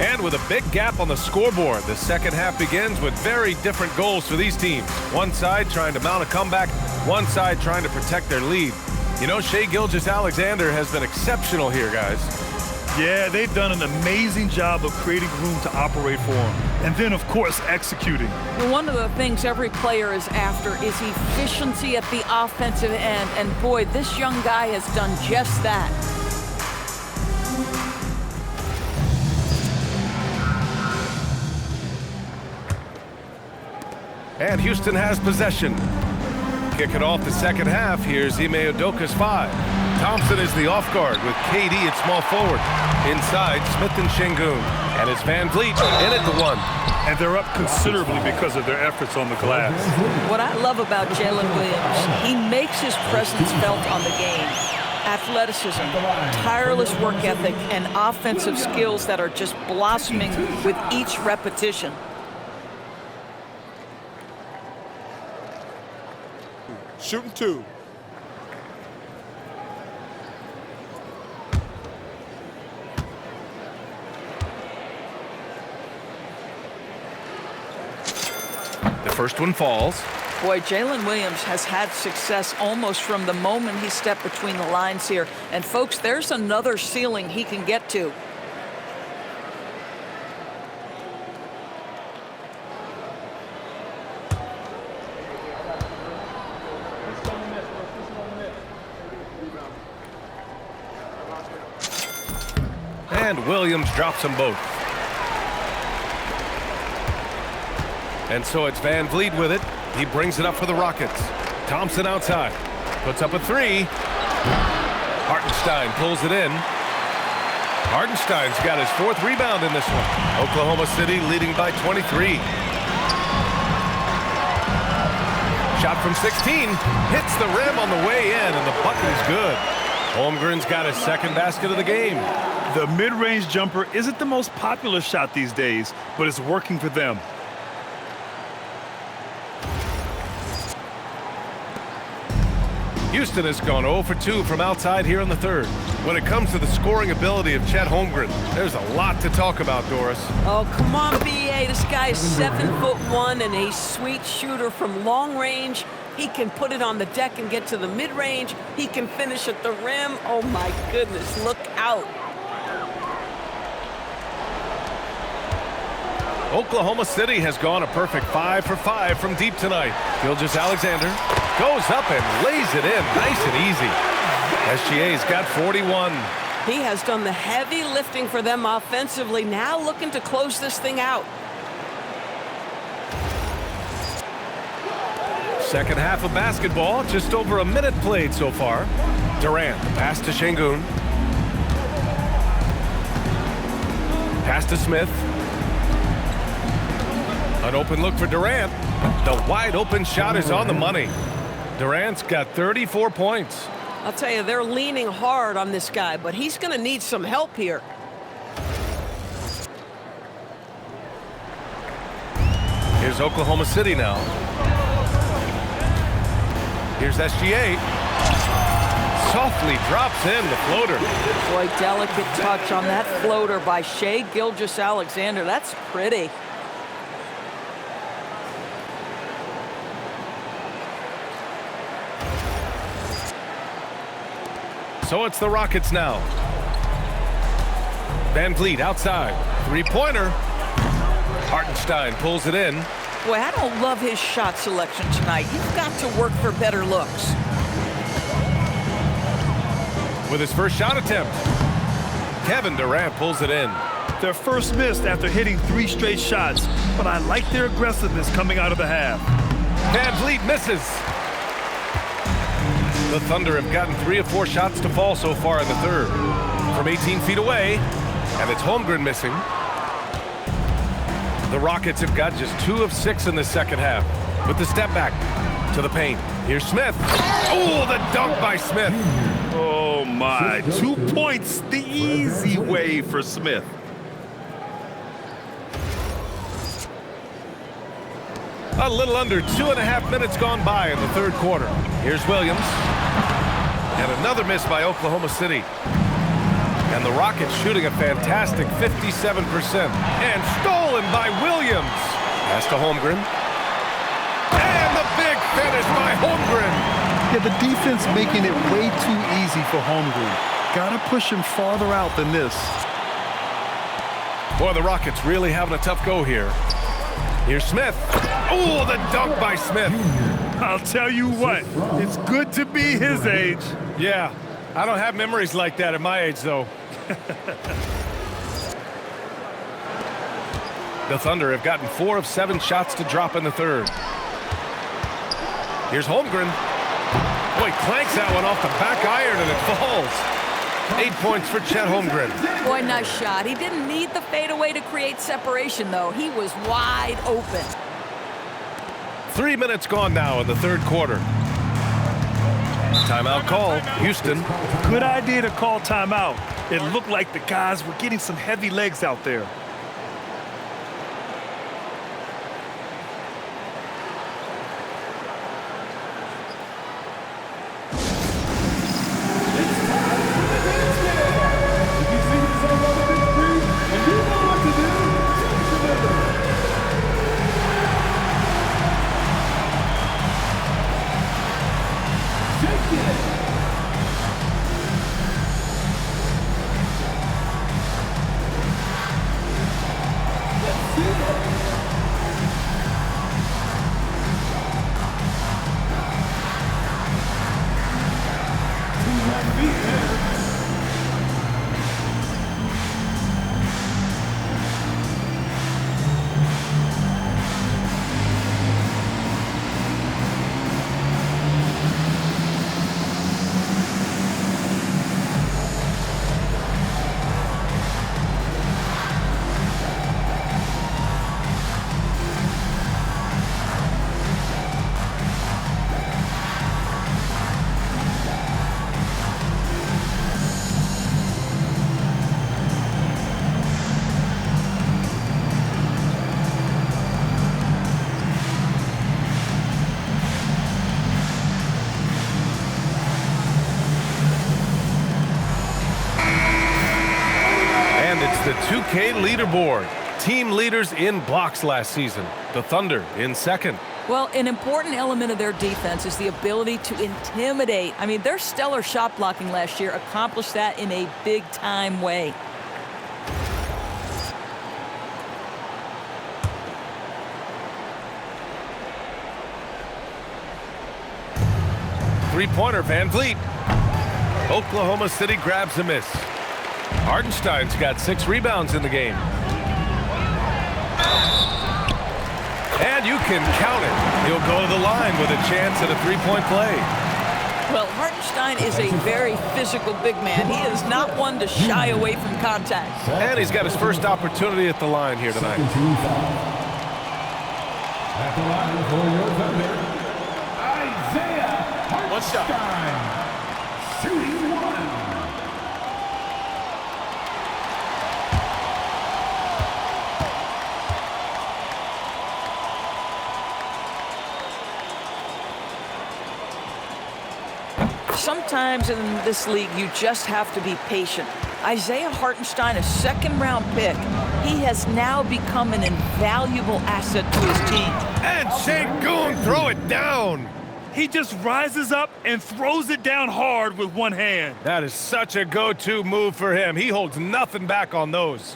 And with a big gap on the scoreboard, the second half begins with very different goals for these teams. One side trying to mount a comeback, one side trying to protect their lead. You know, Shai Gilgeous-Alexander has been exceptional here, guys. Yeah, they've done an amazing job of creating room to operate for him. And then, of course, executing. And one of the things every player is after is efficiency at the offensive end. And boy, this young guy has done just that. And Houston has possession. Kick it off the second half. Here's Ime Udoka's 5. Thompson is the off guard with KD at small forward. Inside, Smith and Şengün. And it's Van Vliet in at the 1. And they're up considerably because of their efforts on the glass. What I love about Jalen Williams, he makes his presence felt on the game. Athleticism, tireless work ethic, and offensive skills that are just blossoming with each repetition. Shooting 2. The first one falls. Boy, Jalen Williams has had success almost from the moment he stepped between the lines here. And folks, there's another ceiling he can get to. And Williams drops them both. And so it's Van Vliet with it. He brings it up for the Rockets. Thompson outside. Puts up a 3. Hartenstein pulls it in. Hartenstein's got his 4th rebound in this one. Oklahoma City leading by 23. Shot from 16. Hits the rim on the way in, and the bucket is good. Holmgren's got his 2nd basket of the game. The mid-range jumper isn't the most popular shot these days, but it's working for them. Houston has gone 0 for 2 from outside here in the 3rd. When it comes to the scoring ability of Chet Holmgren, there's a lot to talk about, Doris. Oh, come on, B.A. This guy is 7'1" and a sweet shooter from long range. He can put it on the deck and get to the mid-range. He can finish at the rim. Oh, my goodness, look out. Oklahoma City has gone a perfect 5 for 5 from deep tonight. Gilgeous-Alexander goes up and lays it in nice and easy. SGA's got 41. He has done the heavy lifting for them offensively, now looking to close this thing out. Second half of basketball, just over a minute played so far. Durant, pass to Şengün. Pass to Smith. An open look for Durant. The wide open shot is on the money. Durant's got 34 points. I'll tell you, they're leaning hard on this guy, but he's going to need some help here. Here's Oklahoma City now. Here's SGA. Softly drops in the floater. Boy, delicate touch on that floater by Shai Gilgeous-Alexander. That's pretty. So it's the Rockets now. Van Vliet outside. 3-pointer. Hartenstein pulls it in. Boy, I don't love his shot selection tonight. You've got to work for better looks. With his first shot attempt, Kevin Durant pulls it in. Their first missed after hitting 3 straight shots, but I like their aggressiveness coming out of the half. Van Vliet misses. The Thunder have gotten 3 of 4 shots to fall so far in the 3rd. From 18 feet away, and it's Holmgren missing. The Rockets have got just 2 of 6 in the second half. With the step back to the paint. Here's Smith. Oh, the dunk by Smith. Oh, my. 2 points, the easy way for Smith. A little under 2.5 minutes gone by in the 3rd quarter. Here's Williams. And another miss by Oklahoma City. And the Rockets shooting a fantastic 57%. And stolen by Williams. Pass to Holmgren. And the big finish by Holmgren. Yeah, the defense making it way too easy for Holmgren. Gotta push him farther out than this. Boy, the Rockets really having a tough go here. Here's Smith. Oh, the dunk by Smith. I'll tell you what, it's good to be his age. Yeah, I don't have memories like that at my age, though. The Thunder have gotten 4 of 7 shots to drop in the third. Here's Holmgren. Boy, clanks that one off the back iron and it falls. 8 points for Chet Holmgren. Boy, nice shot. He didn't need the fadeaway to create separation, though. He was wide open. 3 minutes gone now in the third quarter. Timeout call, Houston. Good idea to call timeout. It looked like the guys were getting some heavy legs out there. The 2K leaderboard. Team leaders in blocks last season. The Thunder in second. Well, an important element of their defense is the ability to intimidate. I mean, their stellar shot blocking last year accomplished that in a big-time way. Three-pointer, Van Vliet. Oklahoma City grabs a miss. Hartenstein's got 6 rebounds in the game. And you can count it. He'll go to the line with a chance at a three-point play. Well, Hartenstein is a very physical big man. He is not one to shy away from contact. And he's got his first opportunity at the line here tonight. At the line for your Thunder, Isaiah Hartenstein. Shooting 1. Sometimes in this league, you just have to be patient. Isaiah Hartenstein, a second-round pick, he has now become an invaluable asset to his team. And Sengun throw it down. He just rises up and throws it down hard with one hand. That is such a go-to move for him. He holds nothing back on those.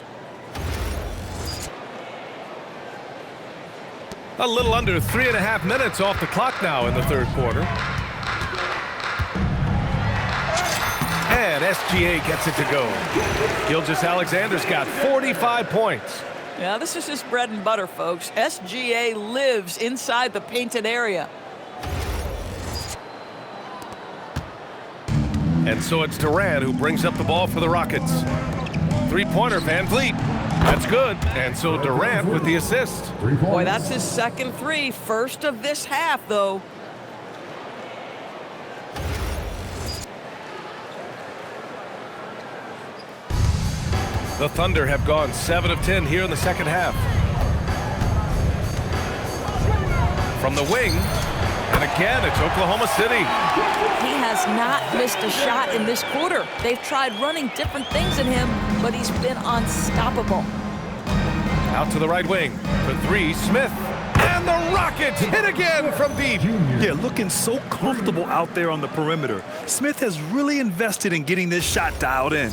A little under 3.5 minutes off the clock now in the third quarter. And SGA gets it to go. Gilgeous-Alexander's got 45 points. Yeah, this is his bread and butter, folks. SGA lives inside the painted area. And so it's Durant who brings up the ball for the Rockets. Three-pointer, Van Vliet. That's good. And so Durant with the assist. Boy, that's his second three. First of this half, though. The Thunder have gone 7 of 10 here in the second half. From the wing, and again, it's Oklahoma City. He has not missed a shot in this quarter. They've tried running different things at him, but he's been unstoppable. Out to the right wing. For three, Smith. And the Rockets hit again from deep. Yeah, looking so comfortable out there on the perimeter. Smith has really invested in getting this shot dialed in.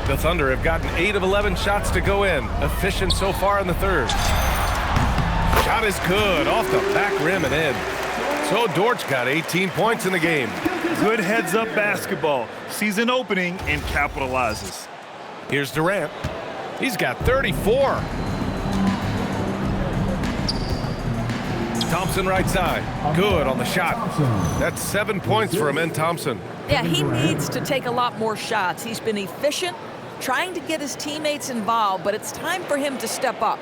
The Thunder have gotten 8 of 11 shots to go in. Efficient so far in the third. Shot is good, off the back rim and in. So Dort's got 18 points in the game. Good heads-up basketball. Sees an opening and capitalizes. Here's Durant. He's got 34. Thompson right side. Good on the shot. That's 7 points for Amen Thompson. Yeah, he needs to take a lot more shots. He's been efficient, trying to get his teammates involved, but it's time for him to step up.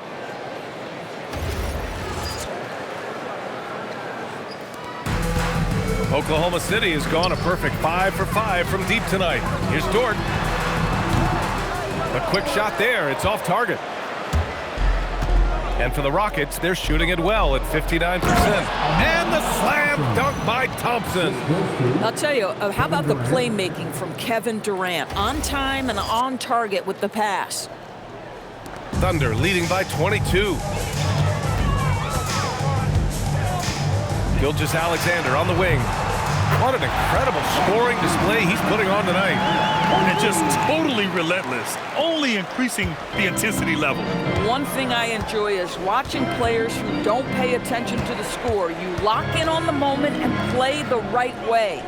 Oklahoma City has gone a perfect 5 for 5 from deep tonight. Here's Dort. A quick shot there. It's off target. And for the Rockets, they're shooting it well at 59%. And the slam dunk by Thompson. I'll tell you, how about the playmaking from Kevin Durant? On time and on target with the pass. Thunder leading by 22. Gilgeous-Alexander on the wing. What an incredible scoring display he's putting on tonight. And just totally relentless, only increasing the intensity level. One thing I enjoy is watching players who don't pay attention to the score. You lock in on the moment and play the right way.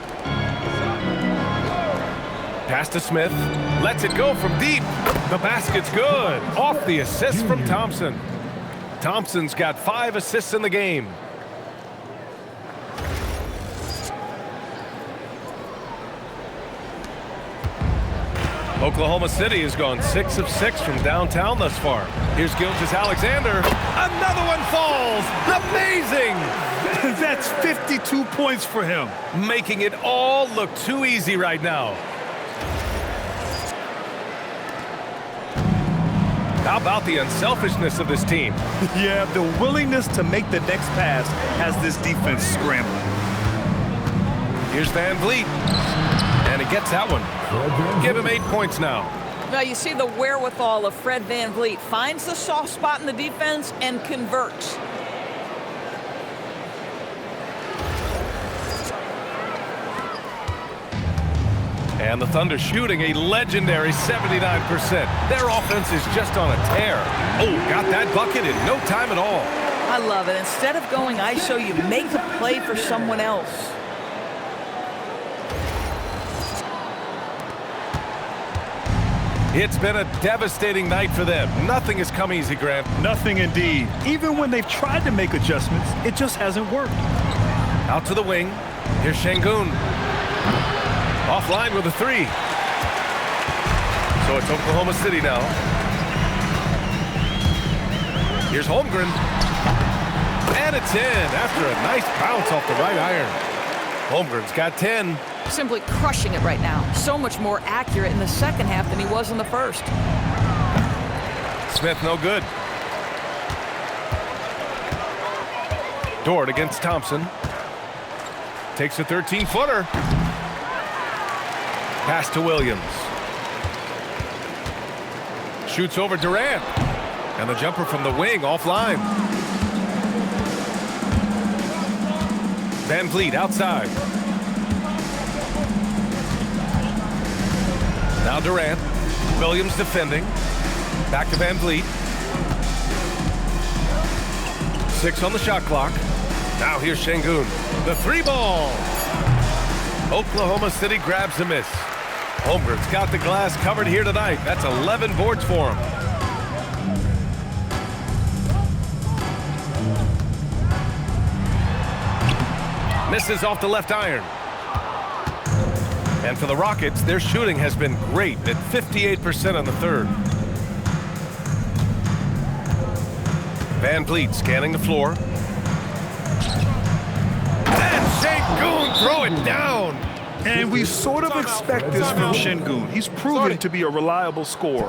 Pass to Smith. Lets it go from deep. The basket's good. Off the assist from Thompson. Thompson's got 5 assists in the game. Oklahoma City has gone 6 of 6 from downtown thus far. Here's Gilgeous-Alexander. Another one falls. Amazing. That's 52 points for him. Making it all look too easy right now. How about the unselfishness of this team? Yeah, the willingness to make the next pass has this defense scrambling. Here's Van Vliet. And he gets that one. Give him 8 points now. Now you see the wherewithal of Fred Van Vliet. Finds the soft spot in the defense and converts. And the Thunder shooting a legendary 79%. Their offense is just on a tear. Oh, got that bucket in no time at all. I love it. Instead of going ISO, you make the play for someone else. It's been a devastating night for them. Nothing has come easy, Grant. Nothing indeed. Even when they've tried to make adjustments, it just hasn't worked. Out to the wing. Here's Şengün. Offline with a 3. So it's Oklahoma City now. Here's Holmgren. And it's in after a nice bounce off the right iron. Holmgren's got 10. Simply crushing it right now. So much more accurate in the second half than he was in the first. Smith no good. Dort against Thompson. Takes a 13-footer. Pass to Williams. Shoots over Durant. And the jumper from the wing offline. Van Vliet outside. Now Durant. Williams defending. Back to Van Vliet. 6 on the shot clock. Now here's Şengün. The 3-ball. Oklahoma City grabs the miss. Holmgren's got the glass covered here tonight. That's 11 boards for him. Misses off the left iron. And for the Rockets, their shooting has been great at 58% on the third. Van Vliet scanning the floor. And Şengün throw it down. And we sort of expect this from Şengün. He's proven to be a reliable scorer.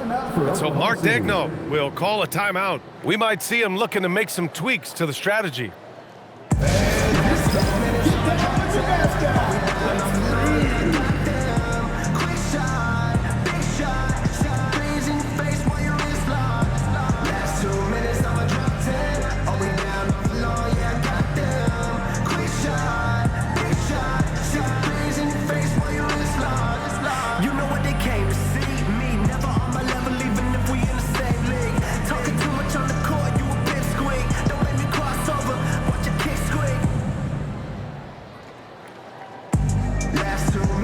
So Mark Daigneault will call a timeout. We might see him looking to make some tweaks to the strategy.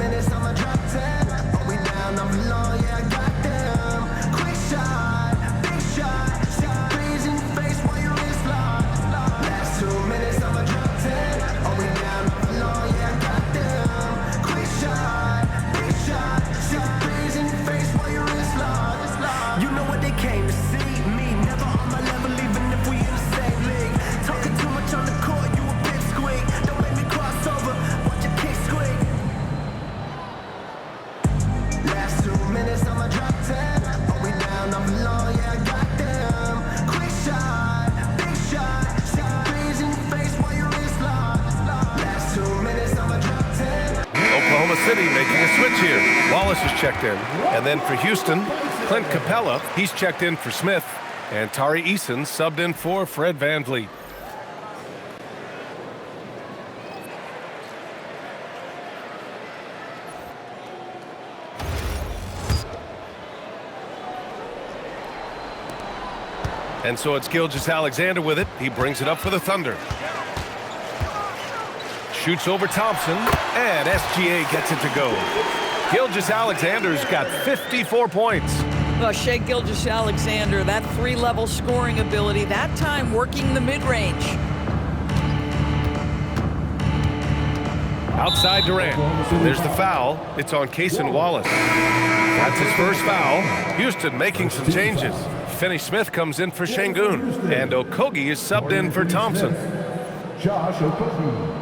minutes, I'ma drop 10. Are we down, I'm alone, yeah, I got them. Quick shot, big shot. 6 threes in your face while you're in slot. Last 2 minutes, I'ma drop 10. Are we down, I'm alone, yeah, I got them. Quick shot, big shot. 6 threes in your face while you're in slot. You know what they came to see. Me, never on my level, even if we in the same league. Talking too much on the court, you a big squeak. Don't make me cross over, watch your kick squeak. Last 2 minutes, I'ma drop 10. Are we down, I'm alone, yeah, I got them. Quick shot, big shot. 6 threes in your face while you're in slot. Last 2 minutes, I'ma drop 10. Oklahoma City making a switch here. Wallace is checked in. And then for Houston, Clint Capella, he's checked in for Smith. And Tari Eason subbed in for Fred VanVleet. And so it's Gilgeous-Alexander with it. He brings it up for the Thunder. Shoots over Thompson, and SGA gets it to go. Gilgeous-Alexander's got 54 points. Well, Shai Gilgeous-Alexander, that 3-level scoring ability, that time working the mid-range. Outside Durant. There's the foul. It's on Cason Wallace. That's his first foul. Houston making some changes. Finney Smith comes in for Şengün, and Okogie is subbed in for Thompson. Josh Okogie.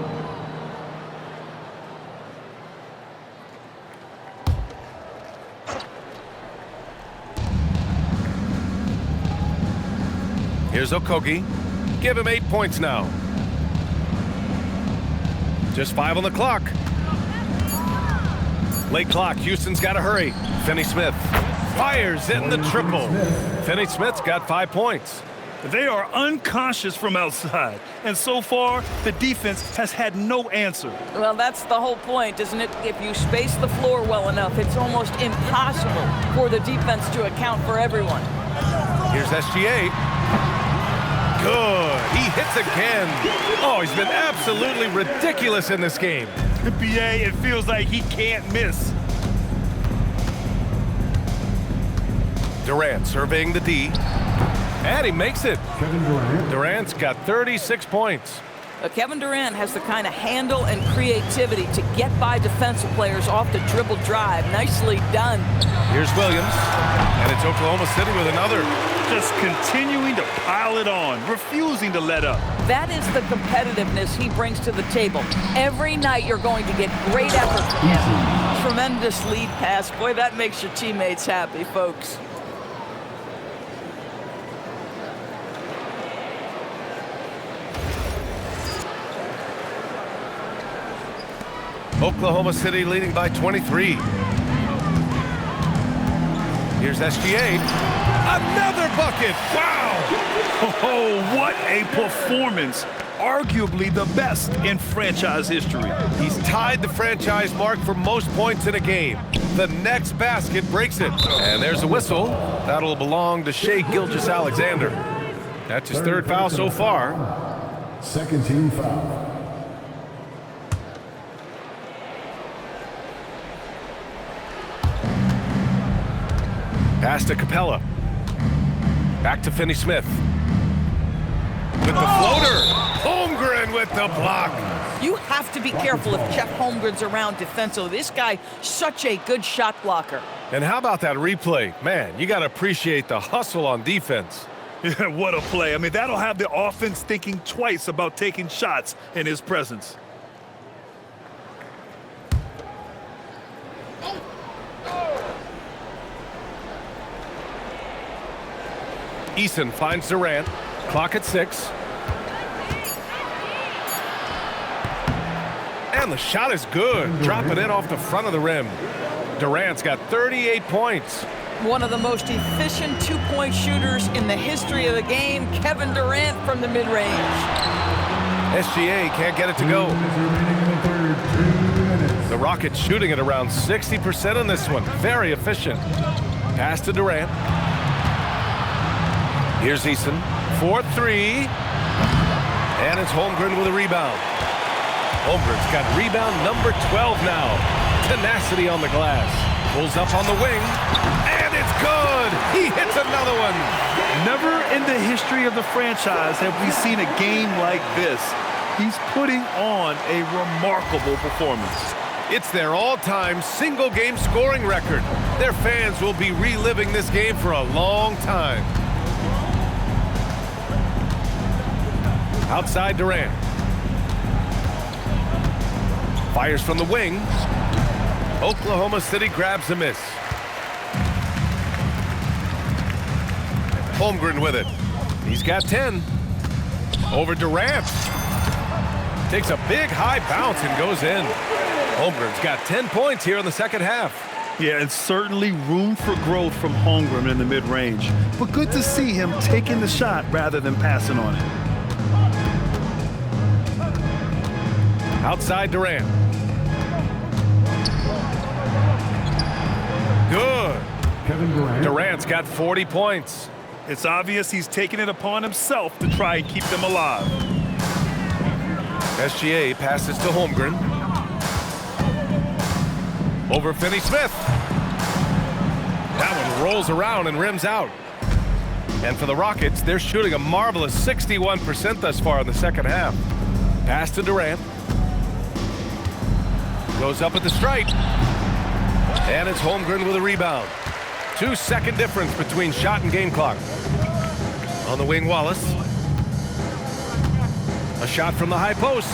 Here's Okogie. Give him 8 points now. Just 5 on the clock. Late clock. Houston's got to hurry. Finney Smith fires in the triple. Finney Smith's got 5 points. They are unconscious from outside, and so far, the defense has had no answer. Well, that's the whole point, isn't it? If you space the floor well enough, it's almost impossible for the defense to account for everyone. Here's SGA. Good. He hits again. Oh, he's been absolutely ridiculous in this game. BA, it feels like he can't miss. Durant surveying the D. And he makes it. Kevin Durant. Durant's got 36 points. Kevin Durant has the kind of handle and creativity to get by defensive players off the dribble drive. Nicely done. Here's Williams. And it's Oklahoma City with another. Just continuing to pile it on, refusing to let up. That is the competitiveness he brings to the table. Every night you're going to get great effort from him. Tremendous lead pass. Boy, that makes your teammates happy, folks. Oklahoma City leading by 23. Here's SGA. Another bucket. Wow. Oh, what a performance. Arguably the best in franchise history. He's tied the franchise mark for most points in a game. The next basket breaks it. And there's a whistle. That'll belong to Shai Gilgeous-Alexander. That's his third foul so far. Second team foul. Pass to Capella. Back to Finney Smith. With the floater. Holmgren with the block. You have to be careful if Jeff Holmgren's around defensively. This guy, such a good shot blocker. And how about that replay? Man, you got to appreciate the hustle on defense. Yeah, what a play. I mean, that'll have the offense thinking twice about taking shots in his presence. Eason finds Durant. Clock at 6. And the shot is good. Dropping in off the front of the rim. Durant's got 38 points. One of the most efficient two-point shooters in the history of the game, Kevin Durant from the mid-range. SGA can't get it to go. The Rockets shooting at around 60% on this one. Very efficient. Pass to Durant. Here's Eason. 4-3. And it's Holmgren with a rebound. Holmgren's got rebound number 12 now. tenacity on the glass. Pulls up on the wing, and it's good! He hits another one! Never in the history of the franchise have we seen a game like this. He's putting on a remarkable performance. It's their all-time single-game scoring record. Their fans will be reliving this game for a long time. Outside Durant. Fires from the wing. Oklahoma City grabs a miss. Holmgren with it. He's got 10. Over Durant. Takes a big high bounce and goes in. Holmgren's got 10 points here in the second half. Yeah, it's certainly room for growth from Holmgren in the mid-range. But good to see him taking the shot rather than passing on it. Outside Durant. Good. Durant's got 40 points. It's obvious he's taking it upon himself to try and keep them alive. SGA passes to Holmgren. Over Finney-Smith. That one rolls around and rims out. And for the Rockets, they're shooting a marvelous 61% thus far in the second half. Pass to Durant. Goes up at the stripe. And it's Holmgren with a rebound. 2-second difference between shot and game clock. On the wing, Wallace. A shot from the high post.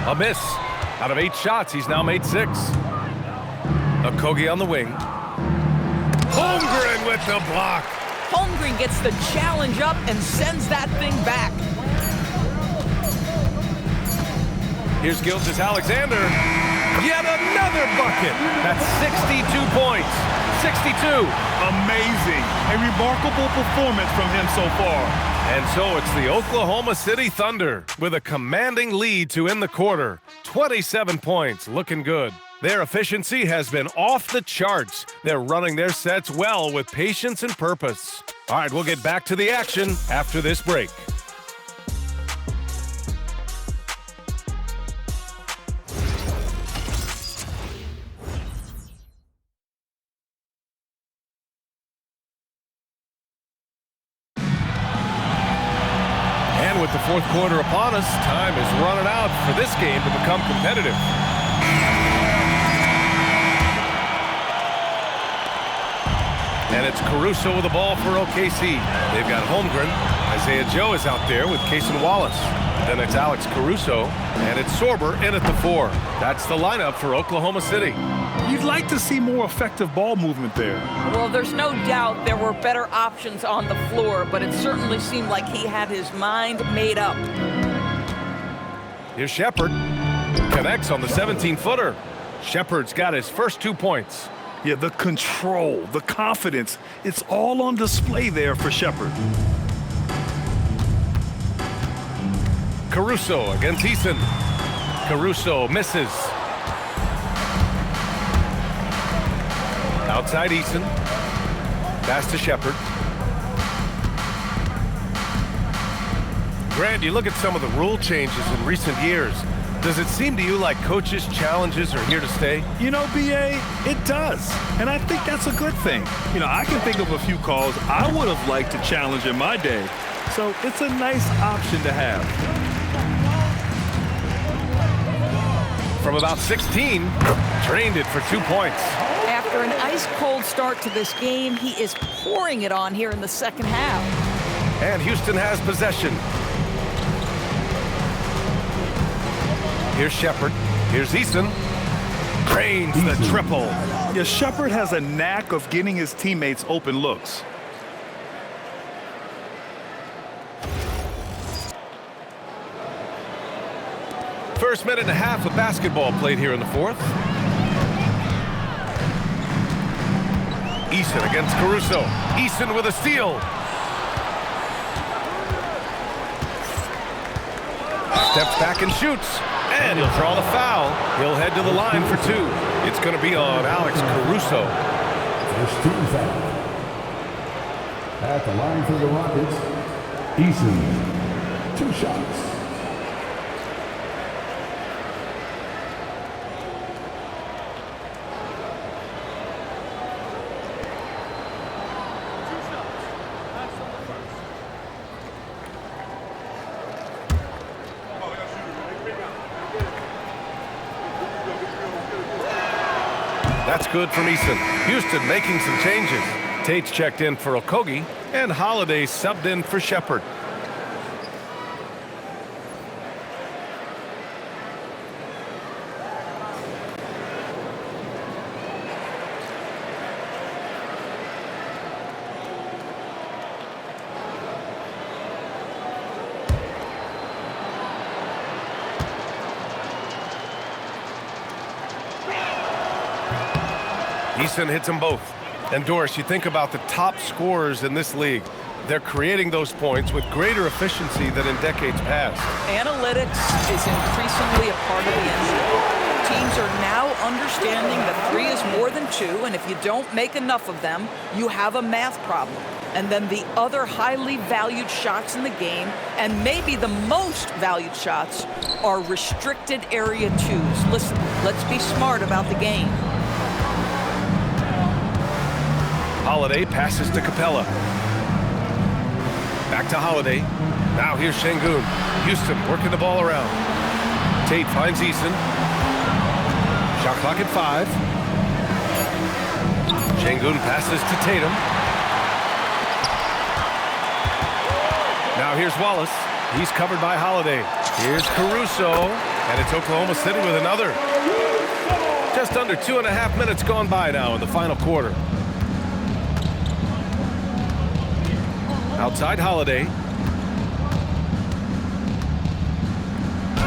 A miss. Out of 8 shots, he's now made 6. Okogie on the wing. Holmgren with the block. Holmgren gets the challenge up and sends that thing back. Here's Gilgeous-Alexander. Yet another bucket. That's 62 points. 62. Amazing. A remarkable performance from him so far. And so it's the Oklahoma City Thunder with a commanding lead to end the quarter. 27 points, looking good. Their efficiency has been off the charts. They're running their sets well with patience and purpose. All right, we'll get back to the action after this break. With the fourth quarter upon us, time is running out for this game to become competitive. And it's Caruso with the ball for OKC. They've got Holmgren. Isaiah Joe is out there with Cason Wallace. Then it's Alex Caruso, and it's Sorber in at the 4. That's the lineup for Oklahoma City. You'd like to see more effective ball movement there. Well, there's no doubt there were better options on the floor, but it certainly seemed like he had his mind made up. Here's Shepherd. Connects on the 17-footer. Shepherd's got his first 2 points. Yeah, the control, the confidence, it's all on display there for Shepherd. Caruso against Eason. Caruso misses. Outside Eason. Pass to Shepherd. Grant, you look at some of the rule changes in recent years. Does it seem to you like coaches' challenges are here to stay? You know, B.A., it does. And I think that's a good thing. You know, I can think of a few calls I would have liked to challenge in my day. So it's a nice option to have. From about 16, drained it for 2 points. After an ice-cold start to this game, he is pouring it on here in the second half. And Houston has possession. Here's Shepherd. Here's Eason. Drains the triple. Yeah, Shepherd has a knack of getting his teammates open looks. First minute and a half of basketball played here in the fourth. Eason against Caruso. Eason with a steal. Steps back and shoots. And he'll draw the foul. He'll head to the line for 2. It's going to be on Alex Caruso. First team foul. At the line for the Rockets, Eason. 2 shots. That's good from Eason. Houston making some changes. Tate's checked in for Okogie, and Holiday subbed in for Shepard. Eason hits them both. And Doris, you think about the top scorers in this league. They're creating those points with greater efficiency than in decades past. Analytics is increasingly a part of the NBA. Teams are now understanding that 3 is more than 2, and if you don't make enough of them, you have a math problem. And then the other highly valued shots in the game, and maybe the most valued shots, are restricted area 2s. Listen, let's be smart about the game. Holiday passes to Capella. Back to Holiday. Now here's Şengün. Houston working the ball around. Tate finds Eason. Shot clock at 5. Şengün passes to Tatum. Now here's Wallace. He's covered by Holiday. Here's Caruso. And it's Oklahoma City with another. Just under 2.5 minutes gone by now in the final quarter. Outside Holiday.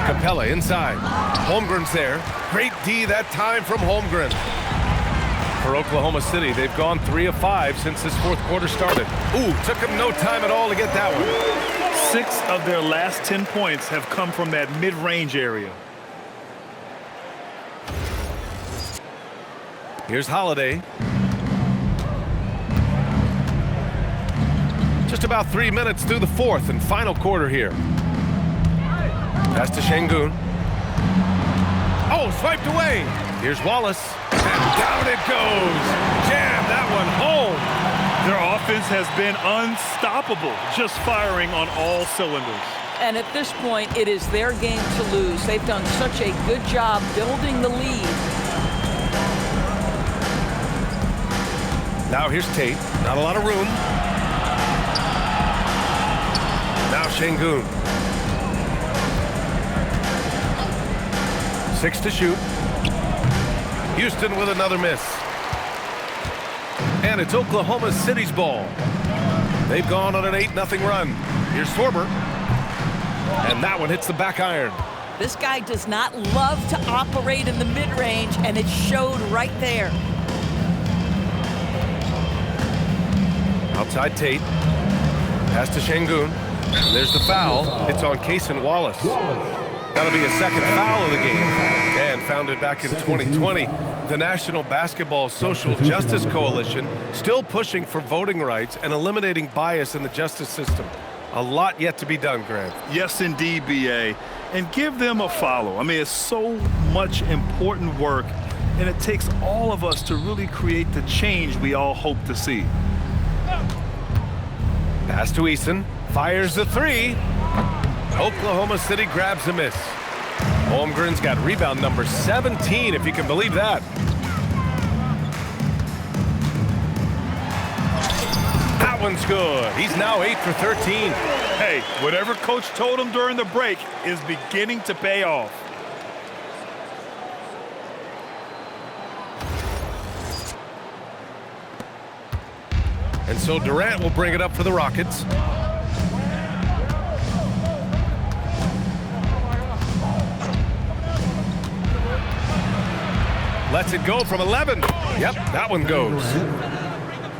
Capella inside. Holmgren's there. Great D that time from Holmgren. For Oklahoma City, they've gone 3 of 5 since this fourth quarter started. Ooh, took them no time at all to get that one. 6 of their last 10 points have come from that mid-range area. Here's Holiday. Just about 3 minutes through the fourth and final quarter here. Pass to Şengün. Oh, swiped away. Here's Wallace. And down it goes. Jam that one home. Their offense has been unstoppable, just firing on all cylinders. And at this point, it is their game to lose. They've done such a good job building the lead. Now here's Tate. Not a lot of room. Now Şengün. 6 to shoot. Houston with another miss. And it's Oklahoma City's ball. They've gone on an 8-0 run. Here's Sorber. And that one hits the back iron. This guy does not love to operate in the mid-range, and it showed right there. Outside Tate. Pass to Şengün. And there's the foul. It's on Cason Wallace. That'll be a second foul of the game. And founded back in 2020, the National Basketball Social Justice Coalition still pushing for voting rights and eliminating bias in the justice system. A lot yet to be done, Grant. Yes, indeed, B.A. And give them a follow. I mean, it's so much important work, and it takes all of us to really create the change we all hope to see. Pass to Eason. Fires the 3. Oklahoma City grabs a miss. Holmgren's got rebound number 17, if you can believe that. That one's good. He's now 8 for 13. Hey, whatever coach told him during the break is beginning to pay off. And so Durant will bring it up for the Rockets. Lets it go from 11. Yep, that one goes.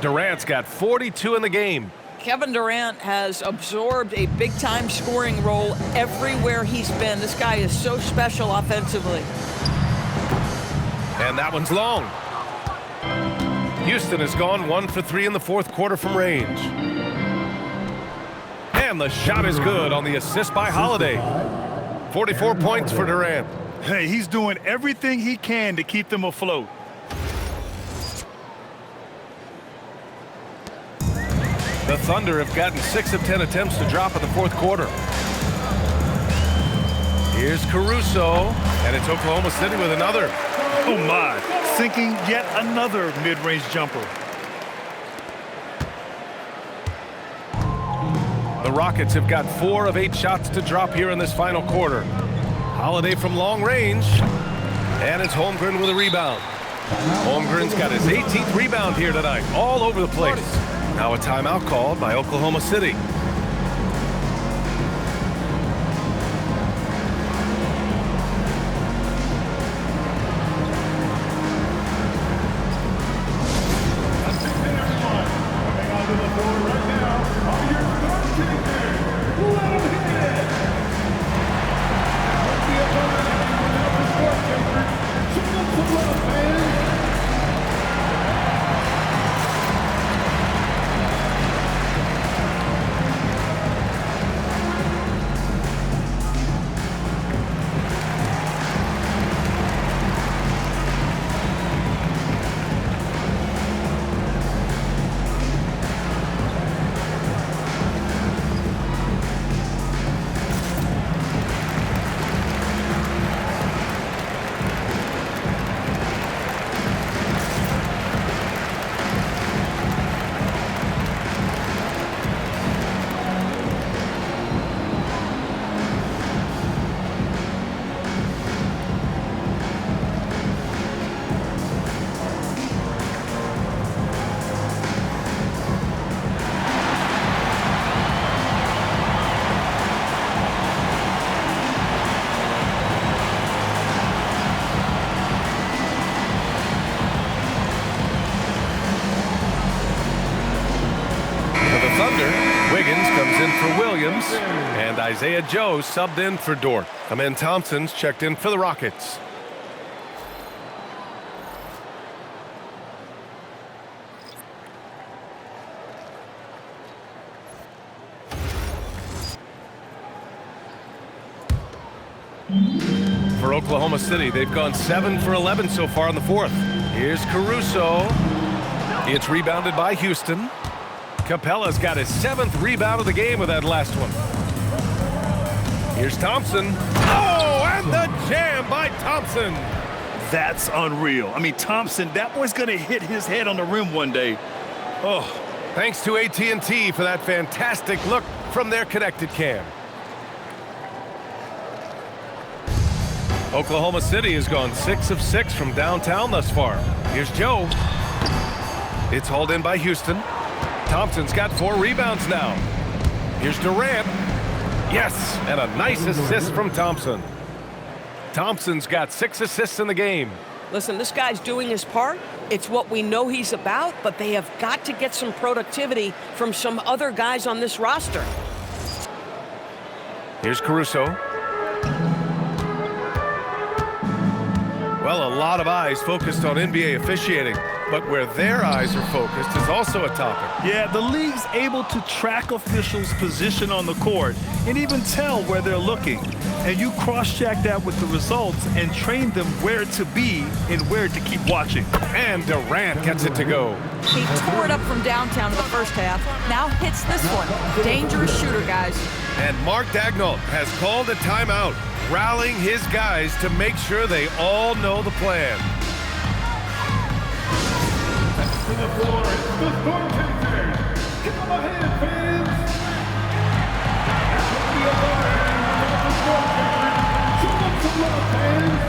Durant's got 42 in the game. Kevin Durant has absorbed a big-time scoring role everywhere he's been. This guy is so special offensively. And that one's long. Houston has gone 1 for 3 in the fourth quarter from range. And the shot is good on the assist by Holiday. 44 points for Durant. Hey, he's doing everything he can to keep them afloat. The Thunder have gotten 6 of 10 attempts to drop in the fourth quarter. Here's Caruso, and it's Oklahoma City with another. Oh my, sinking yet another mid-range jumper. The Rockets have got 4 of 8 shots to drop here in this final quarter. Holiday from long range, and it's Holmgren with a rebound. Holmgren's got his 18th rebound here tonight, all over the place. Now a timeout called by Oklahoma City. And Isaiah Joe subbed in for Dort. Amen Thompson's checked in for the Rockets. For Oklahoma City, they've gone 7 for 11 so far in the fourth. Here's Caruso. It's rebounded by Houston. Capella's got his 7th rebound of the game with that last one. Here's Thompson. Oh, and the jam by Thompson. That's unreal. I mean, Thompson, that boy's going to hit his head on the rim one day. Oh. Thanks to AT&T for that fantastic look from their connected cam. Oklahoma City has gone 6 of 6 from downtown thus far. Here's Joe. It's hauled in by Houston. Thompson's got 4 rebounds now. Here's Durant. Yes, and a nice assist from Thompson. Thompson's got 6 assists in the game. Listen, this guy's doing his part. It's what we know he's about, but they have got to get some productivity from some other guys on this roster. Here's Caruso. Well, a lot of eyes focused on NBA officiating, but where their eyes are focused is also a topic. Yeah, the league's able to track officials' position on the court and even tell where they're looking. And you cross-check that with the results and train them where to be and where to keep watching. And Durant gets it to go. He tore it up from downtown in the first half. Now hits this one. Dangerous shooter, guys. And Mark Daigneault has called a timeout, rallying his guys to make sure they all know the plan. To the floor, it's the Thornton. Come on ahead, fans. That will be a line of the Thornton. Show them some love, fans.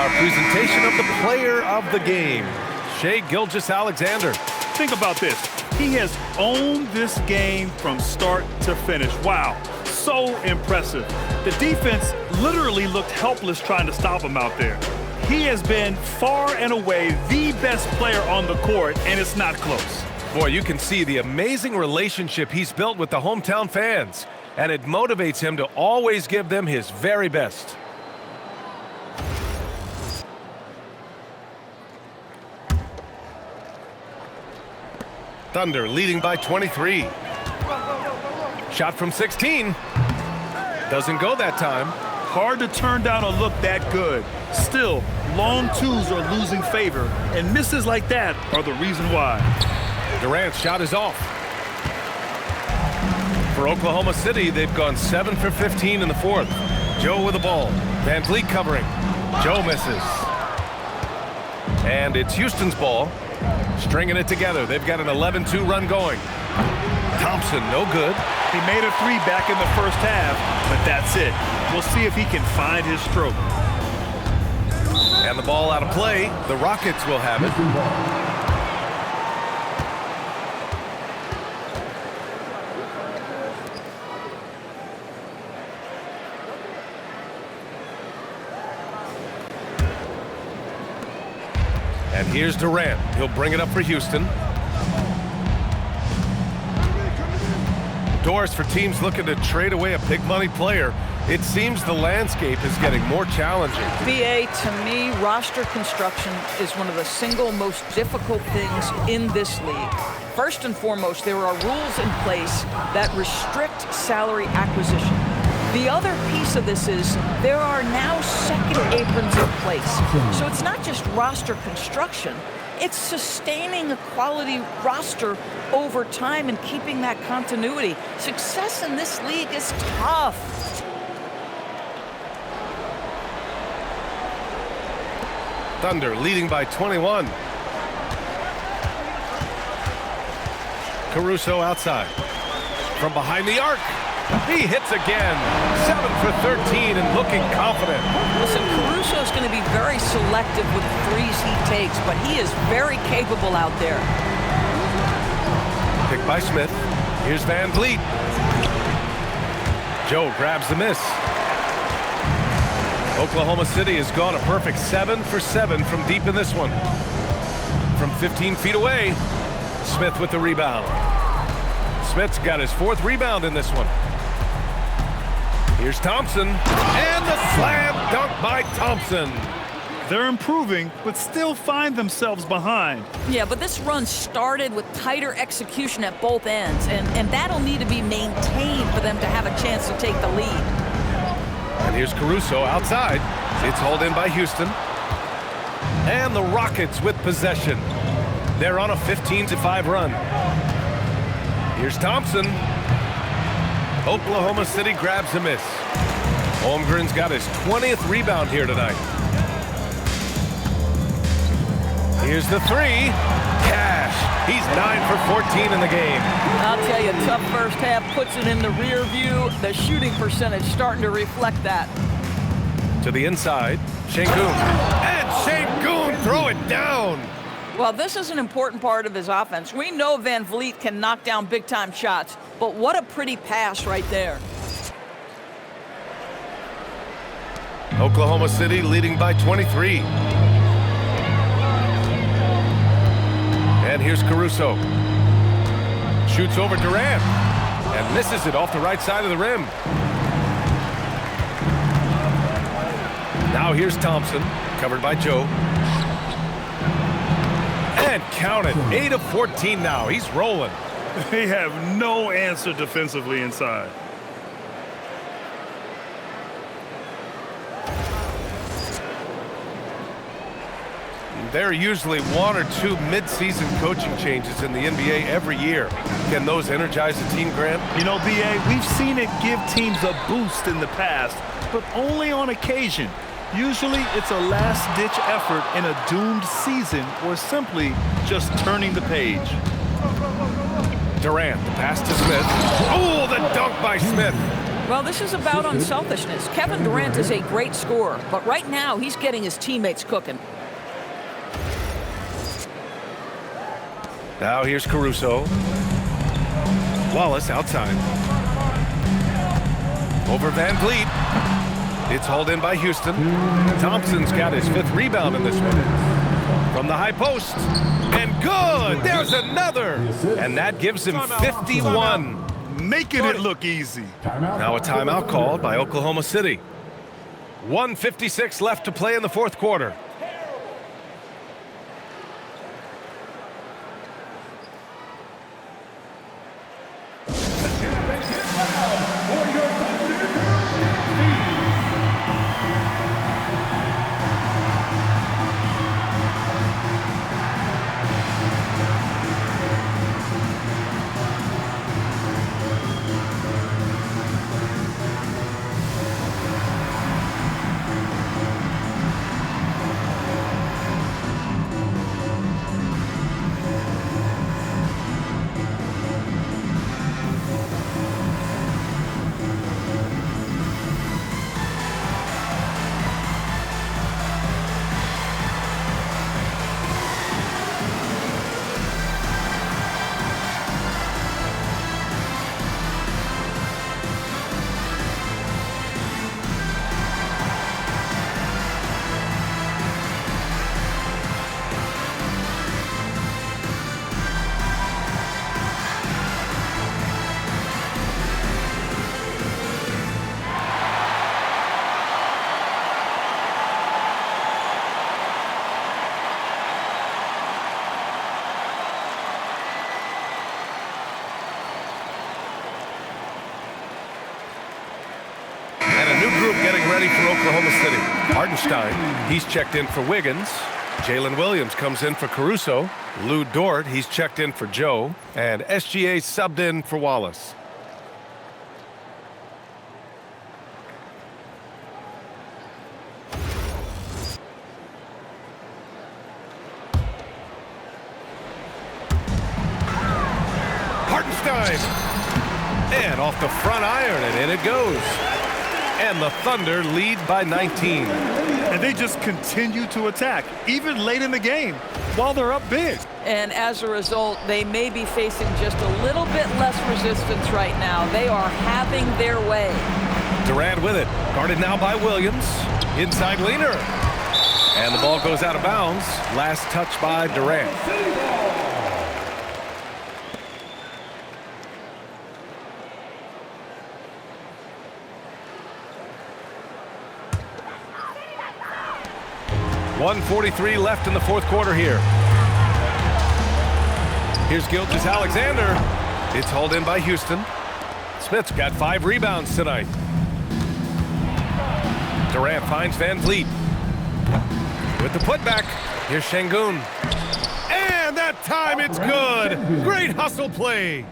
our presentation of the player of the game, Shai Gilgeous-Alexander. Think about this. He has owned this game from start to finish. Wow, so impressive. The defense literally looked helpless trying to stop him out there. He has been far and away the best player on the court, and it's not close. Boy, you can see the amazing relationship he's built with the hometown fans, and it motivates him to always give them his very best. Thunder leading by 23. Shot from 16. Doesn't go that time. Hard to turn down a look that good. Still, long twos are losing favor, and misses like that are the reason why. Durant's shot is off. For Oklahoma City, they've gone 7 for 15 in the fourth. Joe with the ball. Van Vliet covering. Joe misses. And it's Houston's ball. Stringing it together. They've got an 11-2 run going. Thompson, no good. He made a three back in the first half, but that's it. We'll see if he can find his stroke. And the ball out of play. The Rockets will have it. And here's Durant. He'll bring it up for Houston. Doors for teams looking to trade away a big money player. It seems the landscape is getting more challenging. BA, to me, roster construction is one of the single most difficult things in this league. First and foremost, there are rules in place that restrict salary acquisition. The other piece of this is there are now second aprons in place. So it's not just roster construction, it's sustaining a quality roster over time and keeping that continuity. Success in this league is tough. Thunder leading by 21. Caruso outside. From behind the arc. He hits again. 7 for 13 and looking confident. Listen, Caruso's going to be very selective with the threes he takes, but he is very capable out there. Picked by Smith. Here's Van Vliet. Joe grabs the miss. Oklahoma City has gone a perfect 7 for 7 from deep in this one. From 15 feet away, Smith with the rebound. Smith's got his fourth rebound in this one. Here's Thompson, and the slam dunk by Thompson. They're improving, but still find themselves behind. Yeah, but this run started with tighter execution at both ends, and that'll need to be maintained for them to have a chance to take the lead. And here's Caruso outside. It's hauled in by Houston. And the Rockets with possession. They're on a 15-5 run. Here's Thompson. Oklahoma City grabs a miss. Holmgren's got his 20th rebound here tonight. Here's the three. Cash. He's 9 for 14 in the game. I'll tell you, tough first half puts it in the rear view. The shooting percentage starting to reflect that. To the inside, Şengün. And Şengün throw it down. Well, this is an important part of his offense. We know Van Vliet can knock down big-time shots, but what a pretty pass right there. Oklahoma City leading by 23. And here's Caruso. Shoots over Durant and misses it off the right side of the rim. Now here's Thompson, covered by Joe. And count it, 8 of 14 now. He's rolling. They have no answer defensively inside. There are usually 1 or 2 mid-season coaching changes in the NBA every year. Can those energize a team, Grant? You know, BA, we've seen it give teams a boost in the past, but only on occasion. Usually it's a last-ditch effort in a doomed season or simply just turning the page. Durant, the pass to Smith. Oh, the dunk by Smith. Well, this is about unselfishness. Kevin Durant is a great scorer, but right now he's getting his teammates cooking. Now here's Caruso. Wallace outside. Over Van Vliet. It's hauled in by Houston. Thompson's got his 5th rebound in this one. From the high post. And good! There's another! And that gives him 51. Making it look easy. Now a timeout called by Oklahoma City. 1:56 left to play in the 4th quarter. Getting ready for Oklahoma City. Hartenstein, he's checked in for Wiggins. Jalen Williams comes in for Caruso. Lou Dort, he's checked in for Joe. And SGA subbed in for Wallace. Hartenstein! And off the front iron, and in it goes. And the Thunder lead by 19. And they just continue to attack, even late in the game, while they're up big. And as a result, they may be facing just a little bit less resistance right now. They are having their way. Durant with it. Guarded now by Williams. Inside leaner. And the ball goes out of bounds. Last touch by Durant. .143 left in the 4th quarter here. Here's Gilgeous-Alexander. It's hauled in by Houston. Smith's got 5 rebounds tonight. Durant finds Van Vliet. With the putback, here's Şengün. And that time it's good. Great hustle play.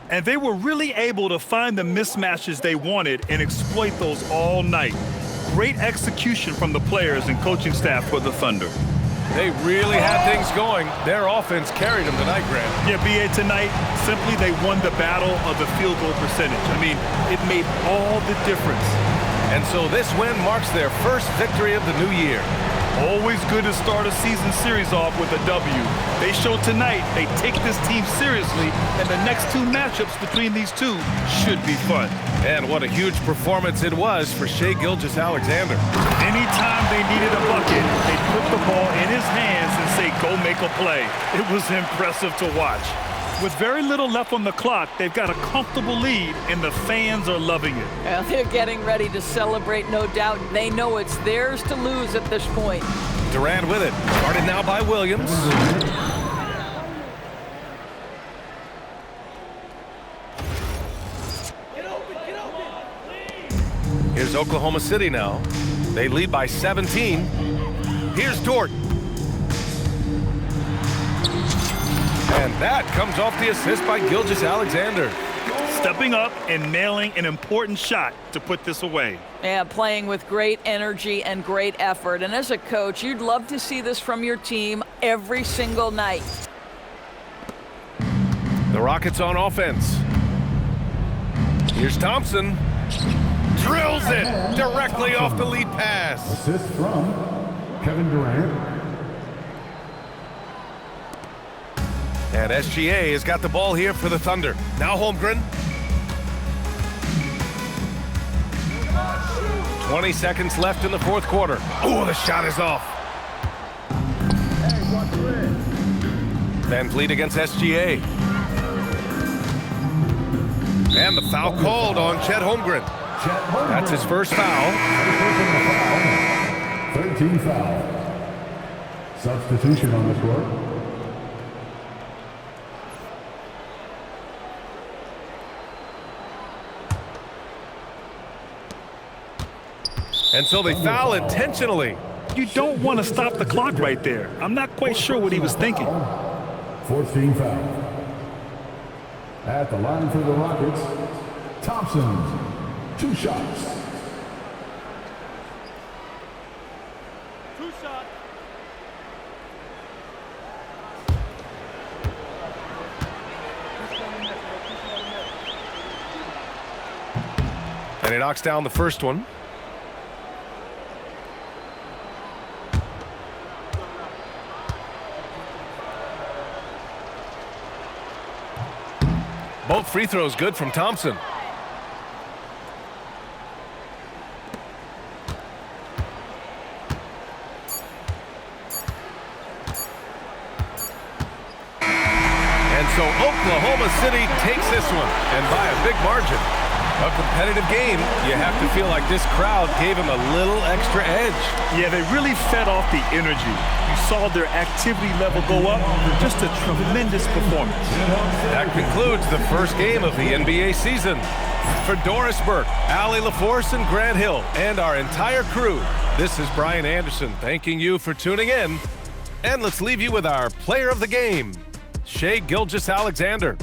And they were really able to find the mismatches they wanted and exploit those all night. Great execution from the players and coaching staff for the Thunder. They really had things going. Their offense carried them tonight, Grant. Yeah, BA, tonight, simply they won the battle of the field goal percentage. I mean, it made all the difference. And so this win marks their first victory of the new year. Always good to start a season series off with a W. They showed tonight they take this team seriously, and the next 2 matchups between these two should be fun. And what a huge performance it was for Shai Gilgeous-Alexander. Anytime they needed a bucket, they'd put the ball in his hands and say, go make a play. It was impressive to watch. With very little left on the clock, they've got a comfortable lead, and the fans are loving it. Well, they're getting ready to celebrate, no doubt. They know it's theirs to lose at this point. Durant with it. Guarded now by Williams. Here's Oklahoma City now. They lead by 17. Here's Dort. And that comes off the assist by Gilgeous-Alexander. Stepping up and nailing an important shot to put this away. Yeah, playing with great energy and great effort. And as a coach, you'd love to see this from your team every single night. The Rockets on offense. Here's Thompson. drills it directly off the lead pass. Assist from Kevin Durant. And SGA has got the ball here for the Thunder. Now Holmgren. 20 seconds left in the fourth quarter. Oh, the shot is off. Van Vliet against SGA. And the foul called on Chet Holmgren. That's his first foul. 13 foul. Substitution on the court. And so they foul intentionally. You don't want to stop the clock right there. I'm not quite sure what he was thinking. 14 foul. At the line for the Rockets, Thompson, 2 shots. And he knocks down the first one. Both free throws good from Thompson. And so Oklahoma City takes this one, and by a big margin. A competitive game, you have to feel like this crowd gave him a little extra edge. Yeah, they really fed off the energy. You saw their activity level go up. Just a tremendous performance. That concludes the first game of the NBA season. For Doris Burke, Allie LaForce, and Grant Hill, and our entire crew, this is Brian Anderson thanking you for tuning in. And let's leave you with our player of the game, Shai Gilgeous-Alexander.